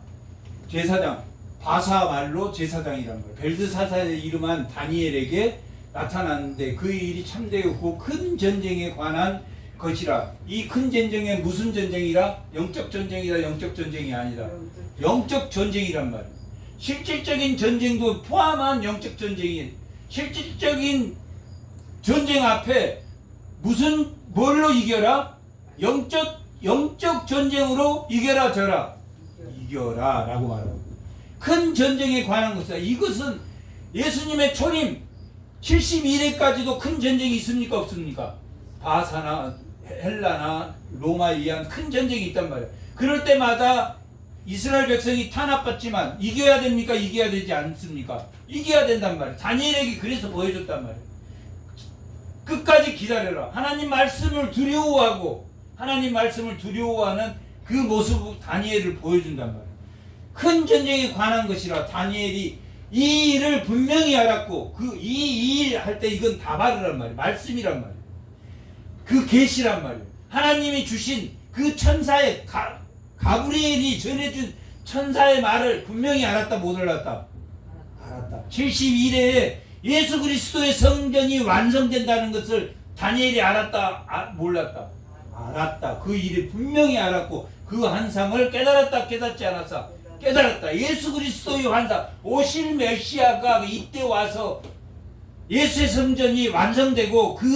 제사장, 바사 말로 제사장이란 거예요. 벨드사살의 이름한 다니엘에게 나타났는데 그 일이 참되었고 큰 전쟁에 관한 것이라. 이 큰 전쟁에 무슨 전쟁이라? 영적 전쟁이라. 영적 전쟁이 아니다. 영적 전쟁이란 말이에요. 실질적인 전쟁도 포함한 영적 전쟁이. 실질적인 전쟁 앞에 뭘로 이겨라? 영적 전쟁으로 이겨라 져라. 이겨라 라고 말합니다. 큰 전쟁에 관한 것이다. 이것은 예수님의 초림 72대까지도 큰 전쟁이 있습니까? 없습니까? 바사나 헬라나 로마에 의한 큰 전쟁이 있단 말이에요. 그럴 때마다 이스라엘 백성이 탄압받지만 이겨야 됩니까? 이겨야 되지 않습니까? 이겨야 된단 말이에요. 다니엘에게 그래서 보여줬단 말이에요. 끝까지 기다려라. 하나님 말씀을 두려워하고 하나님 말씀을 두려워하는 그 모습을 다니엘을 보여준단 말이에요. 큰 전쟁에 관한 것이라. 다니엘이 이 일을 분명히 알았고 이 일 할 때 이건 다발이란 말이에요. 말씀이란 말이에요. 그 계시란 말이에요. 하나님이 주신 그 천사의 가브리엘이 전해준 천사의 말을 분명히 알았다 못 알았다? 알았다. 72대에 예수 그리스도의 성전이 완성된다는 것을 다니엘이 알았다? 몰랐다? 알았다. 그 일을 분명히 알았고 그 환상을 깨달았다? 깨닫지 않았다? 깨달았다. 예수 그리스도의 환상, 오실 메시아가 이때 와서 예수의 성전이 완성되고 그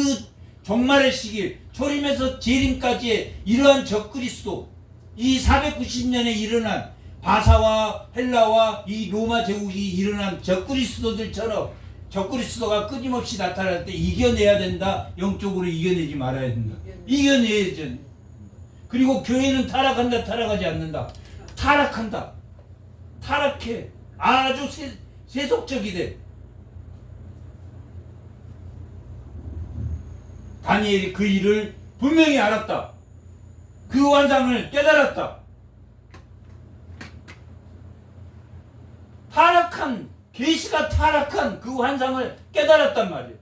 종말의 시기, 초림에서 재림까지의 이러한 적그리스도, 이 490년에 일어난 바사와 헬라와 이 로마 제국이 일어난 적그리스도들처럼 적그리스도가 끊임없이 나타날 때 이겨내야 된다. 영적으로 이겨내지 말아야 된다. 이겨내야지. 그리고 교회는 타락한다, 타락하지 않는다. 타락한다. 타락해. 아주 세속적이 돼. 다니엘이 그 일을 분명히 알았다. 그 환상을 깨달았다. 타락한, 계시가 타락한 그 환상을 깨달았단 말이에요.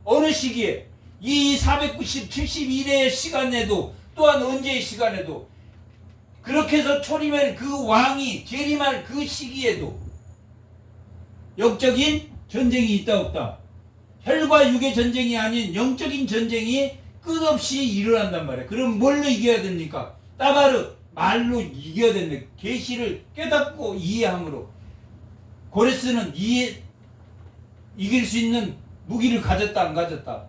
어느 시기에? 이 490, 71회의 시간에도, 또한 언제의 시간에도, 그렇게 해서 초림할 그 왕이 재림할 그 시기에도 영적인 전쟁이 있다 없다. 혈과 육의 전쟁이 아닌 영적인 전쟁이 끝없이 일어난단 말이에요. 그럼 뭘로 이겨야 됩니까? 따바르, 말로 이겨야 된다. 계시를 깨닫고 이해함으로. 고레스는 이길 수 있는 무기를 가졌다 안 가졌다?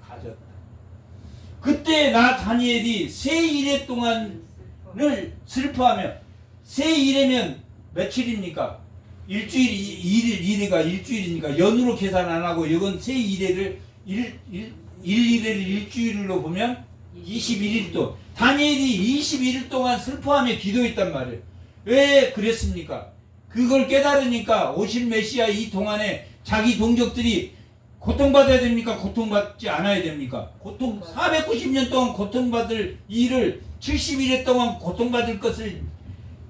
가졌다. 그때 나 다니엘이 세 일해 동안을 슬퍼하며, 세 일해면 며칠입니까? 일주일이가 일주일이니까 연으로 계산 안 하고 이건 세 일해를 일일해를 일주일로 보면 21일 동안, 다니엘이 21일 동안 슬퍼하며 기도했단 말이에요. 왜 그랬습니까? 그걸 깨달으니까 오실 메시아 이 동안에 자기 동족들이 고통받아야 됩니까? 고통받지 않아야 됩니까? 490년 동안 고통받을 일을 71일 동안 고통받을 것을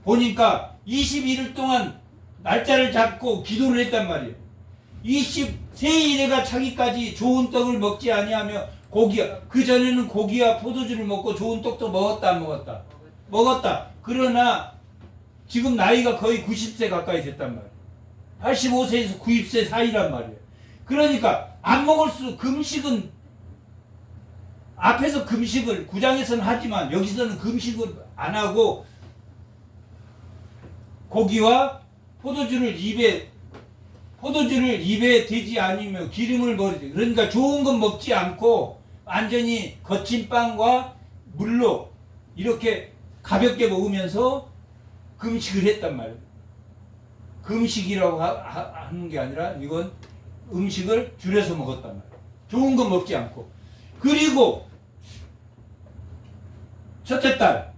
보니까 21일 동안 날짜를 잡고 기도를 했단 말이에요. 23일에가 차기까지 좋은 떡을 먹지 아니하며 고기야, 그 전에는 고기와 포도주를 먹고 좋은 떡도 먹었다 안 먹었다? 먹었다. 그러나 지금 나이가 거의 90세 가까이 됐단 말이에요. 85세에서 90세 사이란 말이에요. 그러니까 안 먹을 수, 금식은 앞에서 금식을 구장에서는 하지만 여기서는 금식을 안 하고 고기와 포도주를 입에 대지 아니며 기름을 버리지. 그러니까 좋은 건 먹지 않고 완전히 거친 빵과 물로 이렇게 가볍게 먹으면서 금식을 했단 말이에요. 금식이라고 하는 게 아니라 이건 음식을 줄여서 먹었단 말이에요. 좋은 건 먹지 않고. 그리고 첫째 달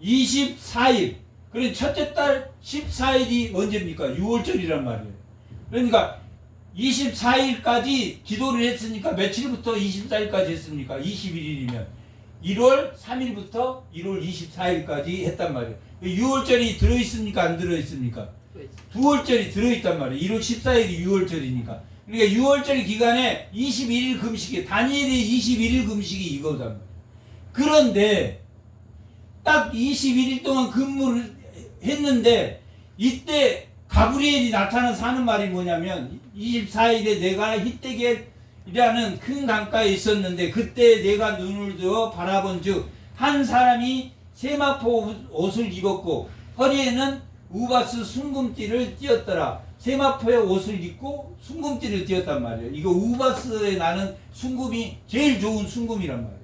24일, 그러니까 첫째 달 14일이 언제입니까? 6월절이란 말이에요. 그러니까 24일까지 기도를 했으니까 며칠부터 24일까지 했습니까? 21일이면 1월 3일부터 1월 24일까지 했단 말이에요. 6월절이 들어있습니까? 안 들어있습니까? 9월절이 들어있단 말이에요. 1월 14일이 6월절이니까. 그러니까 6월절 기간에 21일 금식이, 다니엘의 21일 금식이 이거단 말이에요. 그런데 딱 21일 동안 근무를 했는데 이때 가브리엘이 나타나서 하는 말이 뭐냐면 24일에 내가 히데겔이라는 큰 강가에 있었는데 그때 내가 눈을 들어 바라본 즉 한 사람이 세마포 옷을 입었고 허리에는 우바스 순금띠를 띄었더라. 세마포의 옷을 입고 순금띠를 띄었단 말이에요. 이거 우바스에 나는 순금이 제일 좋은 순금이란 말이에요.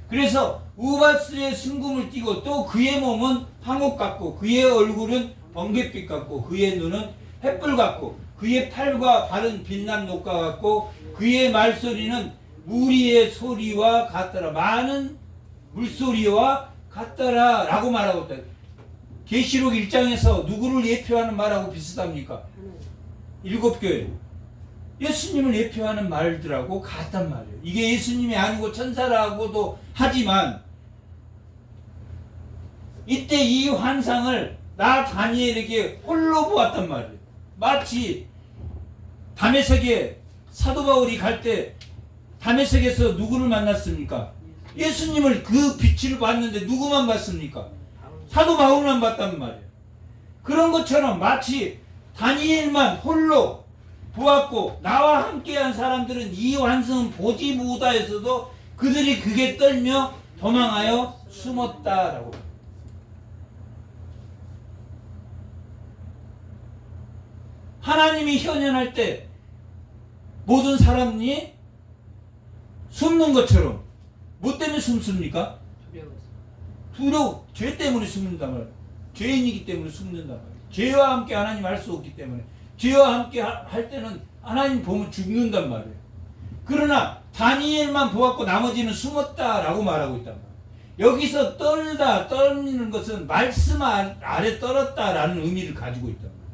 그래서 우바스의 순금을 띠고 또 그의 몸은 황옥 같고 그의 얼굴은 번갯빛 같고 그의 눈은 햇불 같고 그의 팔과 발은 빛난 녹과 같고 그의 말소리는 무리의 소리와 같더라. 많은 물소리와 같더라 라고 말하고 있다. 계시록 1장에서 누구를 예표하는 말하고 비슷합니까? 7교회 예수님을 예표하는 말들하고 같단 말이에요. 이게 예수님이 아니고 천사라고도 하지만 이때 이 환상을 나 다니엘에게 홀로 보았단 말이에요. 마치 다메섹에 사도 바울이 갈 때 다메섹에서 누구를 만났습니까? 예수님을 그 빛을 봤는데 누구만 봤습니까? 사도 바울만 봤단 말이에요. 그런 것처럼 마치 다니엘만 홀로 보았고 나와 함께한 사람들은 이 환상은 보지 못하였어도 그들이 극에 떨며 도망하여 숨었다라고. 하나님이 현현할 때 모든 사람이 숨는 것처럼 뭐 때문에 숨습니까? 두려워. 죄 때문에 숨는단 말이에요. 죄인이기 때문에 숨는단 말이에요. 죄와 함께 하나님 할 수 없기 때문에. 죄와 함께 할 때는 하나님 보면 죽는단 말이에요. 그러나 다니엘만 보았고 나머지는 숨었다라고 말하고 있단 말이에요. 여기서 떨리는 것은 말씀 아래 떨었다라는 의미를 가지고 있단 말이에요.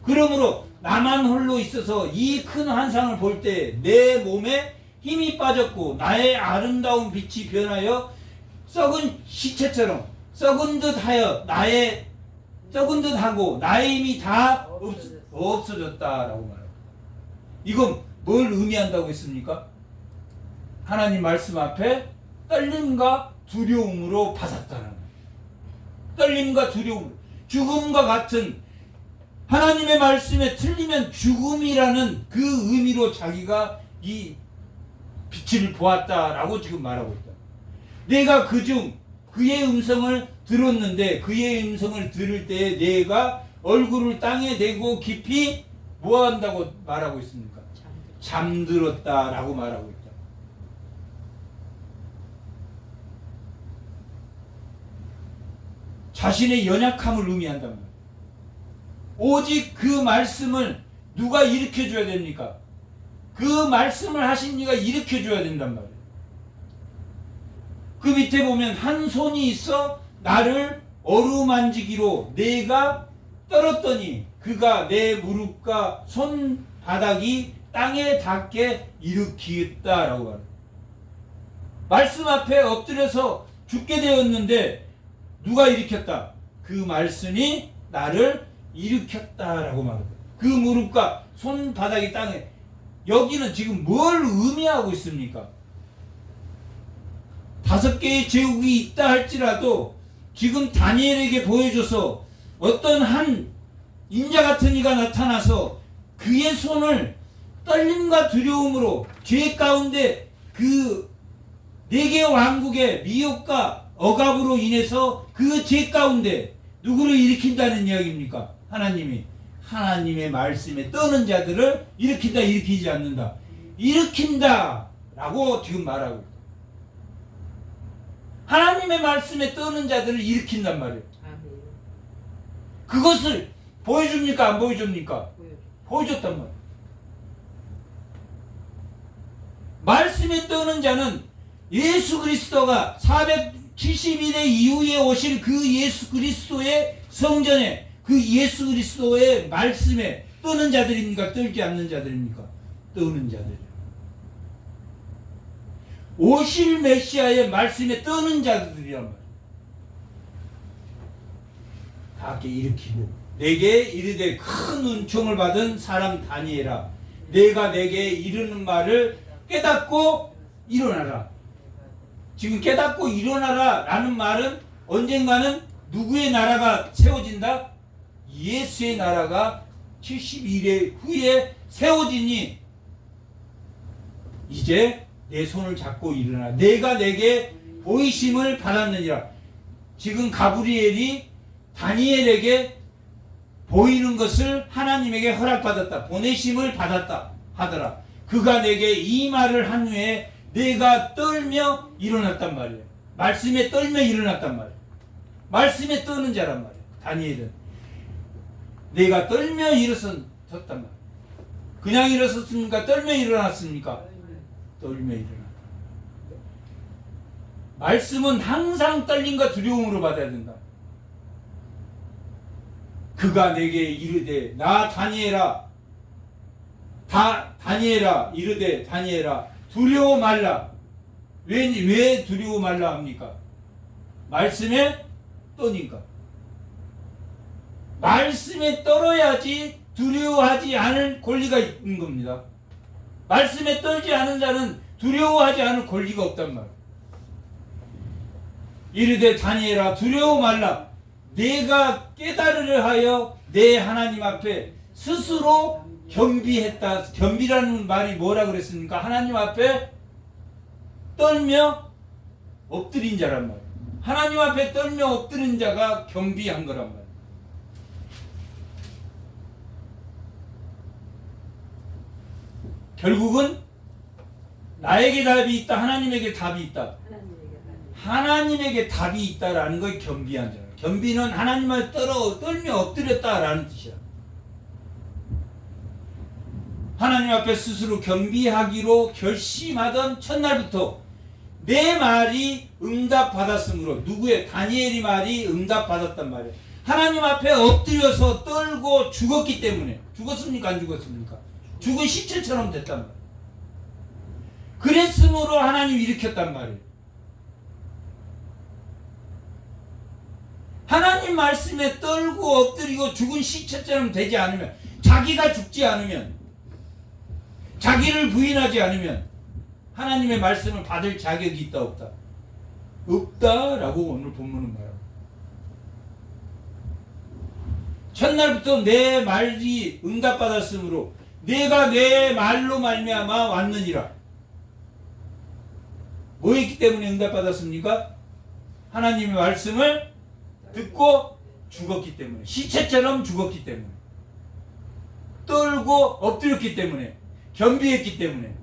그러므로 나만 홀로 있어서 이 큰 환상을 볼 때 내 몸에 힘이 빠졌고 나의 아름다운 빛이 변하여 썩은 시체처럼 썩은 듯하고 나의 힘이 다 없어졌다라고 말해요. 이건 뭘 의미한다고 했습니까? 하나님 말씀 앞에 떨림과 두려움으로 받았다는 거예요. 떨림과 두려움, 죽음과 같은 하나님의 말씀에 틀리면 죽음이라는 그 의미로 자기가 이 빛을 보았다라고 지금 말하고 있다. 내가 그중 그의 음성을 들었는데 그의 음성을 들을 때 내가 얼굴을 땅에 대고 깊이 뭐 한다고 말하고 있습니까? 잠들었다라고 말하고 있다. 자신의 연약함을 의미한단 말이에요. 오직 그 말씀을 누가 일으켜줘야 됩니까? 그 말씀을 하신 이가 일으켜줘야 된단 말이에요. 그 밑에 보면 한 손이 있어 나를 어루만지기로 내가 떨었더니 그가 내 무릎과 손바닥이 땅에 닿게 일으키겠다라고 말해요. 말씀 앞에 엎드려서 죽게 되었는데 누가 일으켰다? 그 말씀이 나를 일으켰다라고 말합니다. 그 무릎과 손바닥이 땅에, 여기는 지금 뭘 의미하고 있습니까? 5개의 제국이 있다 할지라도 지금 다니엘에게 보여줘서 어떤 한 인자 같은 이가 나타나서 그의 손을 떨림과 두려움으로 죄 가운데 그 4개 왕국의 미혹과 억압으로 인해서 그 죄 가운데 누구를 일으킨다는 이야기입니까? 하나님이. 하나님의 말씀에 떠는 자들을 일으킨다, 일으키지 않는다. 일으킨다 라고 지금 말하고 있다. 하나님의 말씀에 떠는 자들을 일으킨단 말이에요. 그것을 보여줍니까? 안 보여줍니까? 보여줬단 말이에요. 말씀에 떠는 자는 예수 그리스도가 470일의 이후에 오실 그 예수 그리스도의 성전에, 그 예수 그리스도의 말씀에 떠는 자들입니까? 떨지 않는 자들입니까? 떠는 자들이에요. 오실 메시아의 말씀에 떠는 자들이란 말이에요. 다 이렇게 일으키고 내게 이르되 큰 은총을 받은 사람 다니엘아, 내가 내게 이르는 말을 깨닫고 일어나라. 지금 깨닫고 일어나라 라는 말은 언젠가는 누구의 나라가 세워진다? 예수의 나라가 72일 후에 세워지니 이제 내 손을 잡고 일어나. 내가 내게 보이심을 받았느니라. 지금 가브리엘이 다니엘에게 보이는 것을 하나님에게 허락받았다. 보내심을 받았다 하더라. 그가 내게 이 말을 한 후에 내가 떨며 일어났단 말이에요. 말씀에 떨며 일어났단 말이에요. 말씀에 떠는 자란 말이에요. 다니엘은 내가 떨며 일어섰단 말이에요. 그냥 일어섰습니까? 떨며 일어났습니까? 떨며 일어났다. 말씀은 항상 떨림과 두려움으로 받아야 된다. 그가 내게 이르되 나 다니엘아, 다니엘아, 이르되 다니엘아, 두려워 말라. 왜 두려워 말라 합니까? 말씀에 떠니까. 말씀에 떨어야지 두려워하지 않을 권리가 있는 겁니다. 말씀에 떨지 않은 자는 두려워하지 않을 권리가 없단 말이에요. 이르되 다니엘아, 두려워 말라. 내가 깨달으려 하여 내 하나님 앞에 스스로 겸비했다. 겸비라는 말이 뭐라 그랬습니까? 하나님 앞에 떨며 엎드린 자란 말이에요. 하나님 앞에 떨며 엎드린 자가 겸비한 거란 말이에요. 결국은 나에게 답이 있다, 하나님에게 답이 있다. 하나님에게 답이 있다라는 걸 겸비한 자예요. 겸비는 하나님을 떨며 엎드렸다라는 뜻이야. 하나님 앞에 스스로 겸비하기로 결심하던 첫날부터 내 말이 응답받았으므로, 누구의? 다니엘이 말이 응답받았단 말이에요. 하나님 앞에 엎드려서 떨고 죽었기 때문에. 죽었습니까? 안 죽었습니까? 죽은 시체처럼 됐단 말이에요. 그랬으므로 하나님이 일으켰단 말이에요. 하나님 말씀에 떨고 엎드리고 죽은 시체처럼 되지 않으면, 자기가 죽지 않으면, 자기를 부인하지 않으면 하나님의 말씀을 받을 자격이 있다 없다? 없다라고 오늘 본문은 말합니다. 첫날부터 내 말이 응답받았으므로 내가 내 말로 말미암아 왔느니라. 뭐 했기 때문에 응답받았습니까? 하나님의 말씀을 듣고 죽었기 때문에, 시체처럼 죽었기 때문에, 떨고 엎드렸기 때문에, 겸비했기 때문에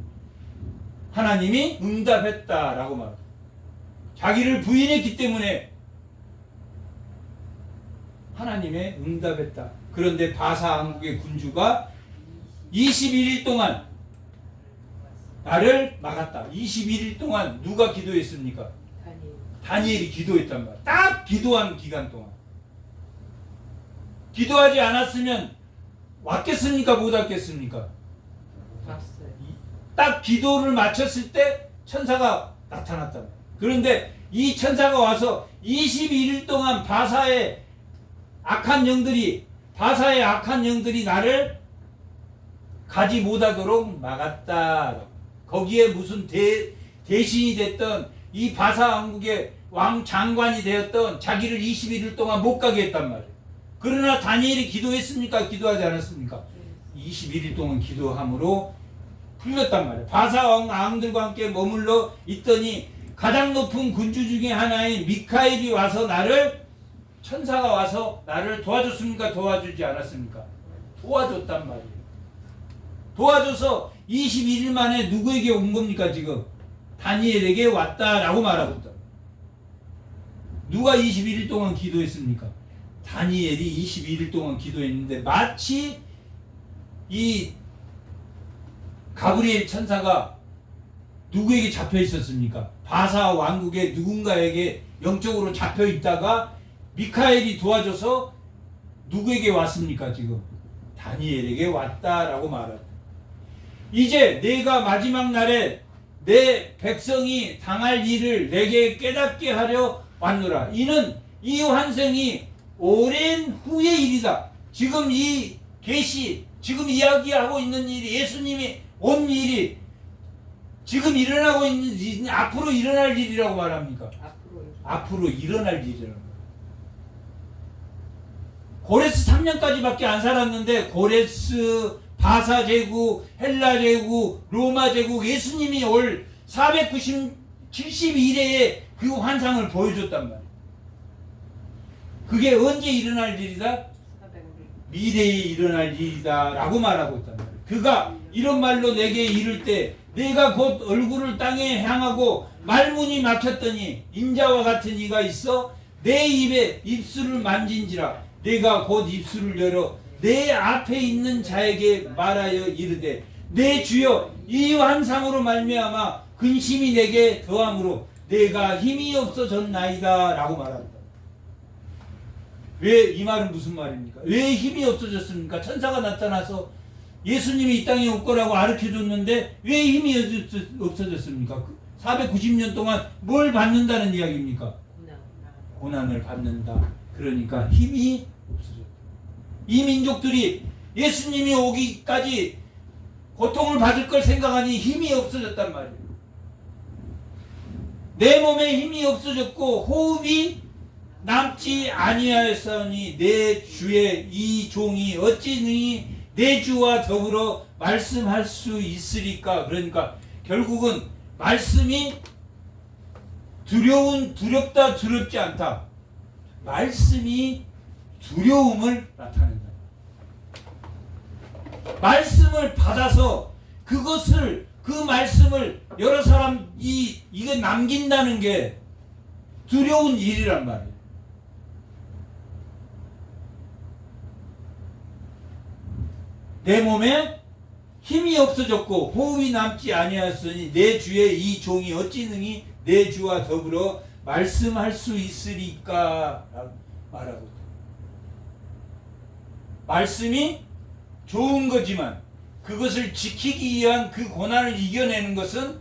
하나님이 응답했다라고 말합니다. 자기를 부인했기 때문에 하나님의 응답했다. 그런데 바사 왕국의 군주가 21일 동안 나를 막았다. 21일 동안 누가 기도했습니까? 다니엘이 기도했단 말이야. 딱 기도한 기간 동안. 기도하지 않았으면 왔겠습니까? 못 왔겠습니까? 왔어요. 딱 기도를 마쳤을 때 천사가 나타났단 말이야. 그런데 이 천사가 와서 21일 동안 바사의 악한 영들이 나를 가지 못하도록 막았다. 거기에 무슨 대신이 됐던 이 바사 왕국의 왕 장관이 되었던 자기를 21일 동안 못 가게 했단 말이에요. 그러나 다니엘이 기도했습니까? 기도하지 않았습니까? 21일 동안 기도함으로 풀렸단 말이에요. 바사 왕들과 함께 머물러 있더니 가장 높은 군주 중에 하나인 미카엘이 와서 천사가 와서 나를 도와줬습니까? 도와주지 않았습니까? 도와줬단 말이에요. 도와줘서 21일 만에 누구에게 온 겁니까? 지금 다니엘에게 왔다라고 말하고 있다. 누가 21일 동안 기도했습니까? 다니엘이 21일 동안 기도했는데, 마치 이 가브리엘 천사가 누구에게 잡혀 있었습니까? 바사 왕국의 누군가에게 영적으로 잡혀 있다가 미카엘이 도와줘서 누구에게 왔습니까? 지금 다니엘에게 왔다라고 말합니다. 이제 내가 마지막 날에 내 백성이 당할 일을 내게 깨닫게 하려 왔노라. 이는 이 환생이 오랜 후의 일이다. 지금 이 계시, 지금 이야기하고 있는 일이, 예수님이 온 일이 지금 일어나고 있는 일이 앞으로 일어날 일이라고 말합니까? 앞으로 일어날 일이라고. 고레스 3년까지밖에 안 살았는데, 고레스, 바사 제국, 헬라 제국, 로마 제국, 예수님이 올 471회에 그 환상을 보여줬단 말이에요. 그게 언제 일어날 일이다? 미래에 일어날 일이다 라고 말하고 있단 말이에요. 그가 이런 말로 내게 이를 때 내가 곧 얼굴을 땅에 향하고 말문이 막혔더니 인자와 같은 이가 있어 내 입에 입술을 만진지라. 내가 곧 입술을 열어 내 앞에 있는 자에게 말하여 이르되, 내 주여, 이 환상으로 말미암아 근심이 내게 더함으로 내가 힘이 없어졌나이다 라고 말합니다. 왜, 이 말은 무슨 말입니까? 왜 힘이 없어졌습니까? 천사가 나타나서 예수님이 이 땅에 올 거라고 가르쳐줬는데 왜 힘이 없어졌습니까? 490년 동안 뭘 받는다는 이야기입니까? 고난을 받는다. 그러니까 힘이 없어졌다. 이 민족들이 예수님이 오기까지 고통을 받을 걸 생각하니 힘이 없어졌단 말이에요. 내 몸에 힘이 없어졌고 호흡이 남지 아니하였으니 내 주의 이 종이 어찌 능히 내 주와 더불어 말씀할 수 있으리까. 그러니까 결국은 말씀이 두렵다 두렵지 않다. 말씀이 두려움을 나타낸다. 말씀을 받아서 그 말씀을 여러 사람이 이거 남긴다는 게 두려운 일이란 말이에요. 내 몸에 힘이 없어졌고 호흡이 남지 아니하였으니 내 주의 이 종이 어찌 능히 내 주와 더불어 말씀할 수 있으리까 말하고 있다. 말씀이 좋은 거지만 그것을 지키기 위한 그 고난을 이겨내는 것은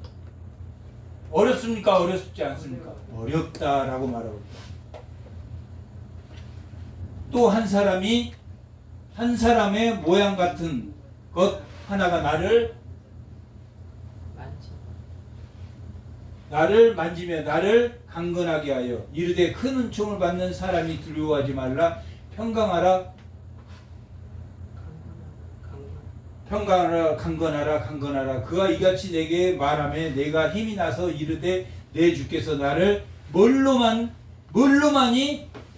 어렵습니까? 어렵지 않습니까? 어렵다라고 말하고 있다. 또 한 사람이 한 사람의 모양 같은 것 하나가 나를 만지며 나를 강건하게 하여 이르되 큰 은총을 받는 사람이 두려워하지 말라. 평강하라 강건하라. 그가 이같이 내게 말하며 내가 힘이 나서 이르되 내 주께서 나를 뭘로만이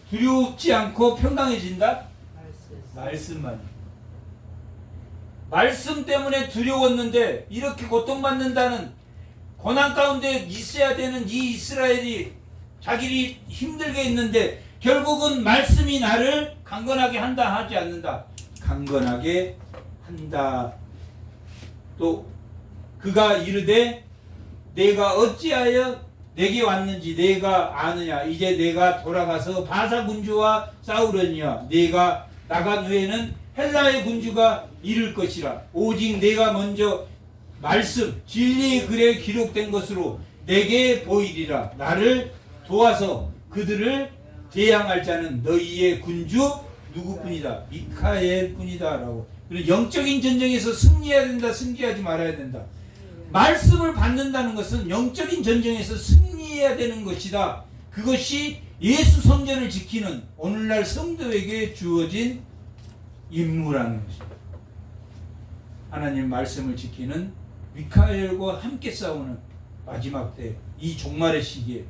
두렵지 않고 평강해진다? 말씀만이. 말씀 때문에 두려웠는데 이렇게 고통받는다는 고난 가운데 있어야 되는 이 이스라엘이 자기들이 힘들게 있는데 결국은 말씀이 나를 강건하게 한다 하지 않는다. 강건하게 한다. 또 그가 이르되 내가 어찌하여 내게 왔는지 내가 아느냐. 이제 내가 돌아가서 바사 군주와 싸우려니와 내가 나간 후에는 헬라의 군주가 이를 것이라. 오직 내가 먼저 말씀 진리의 글에 기록된 것으로 내게 보이리라. 나를 도와서 그들을 대항할 자는 너희의 군주 누구뿐이다. 미카엘 뿐이다 라고. 그리고 영적인 전쟁에서 승리해야 된다. 승리하지 말아야 된다. 말씀을 받는다는 것은 영적인 전쟁에서 승리해야 되는 것이다. 그것이 예수 성전을 지키는 오늘날 성도에게 주어진 임무라는 것입니다. 하나님 말씀을 지키는 미카엘과 함께 싸우는 마지막 때 이 종말의 시기에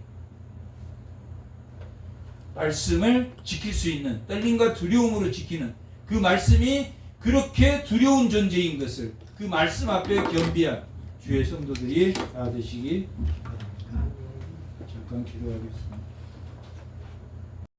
말씀을 지킬 수 있는 떨림과 두려움으로 지키는 그 말씀이 그렇게 두려운 존재인 것을 그 말씀 앞에 겸비한 주의 성도들이 다 되시기 바랍니다. 잠깐 기도하겠습니다.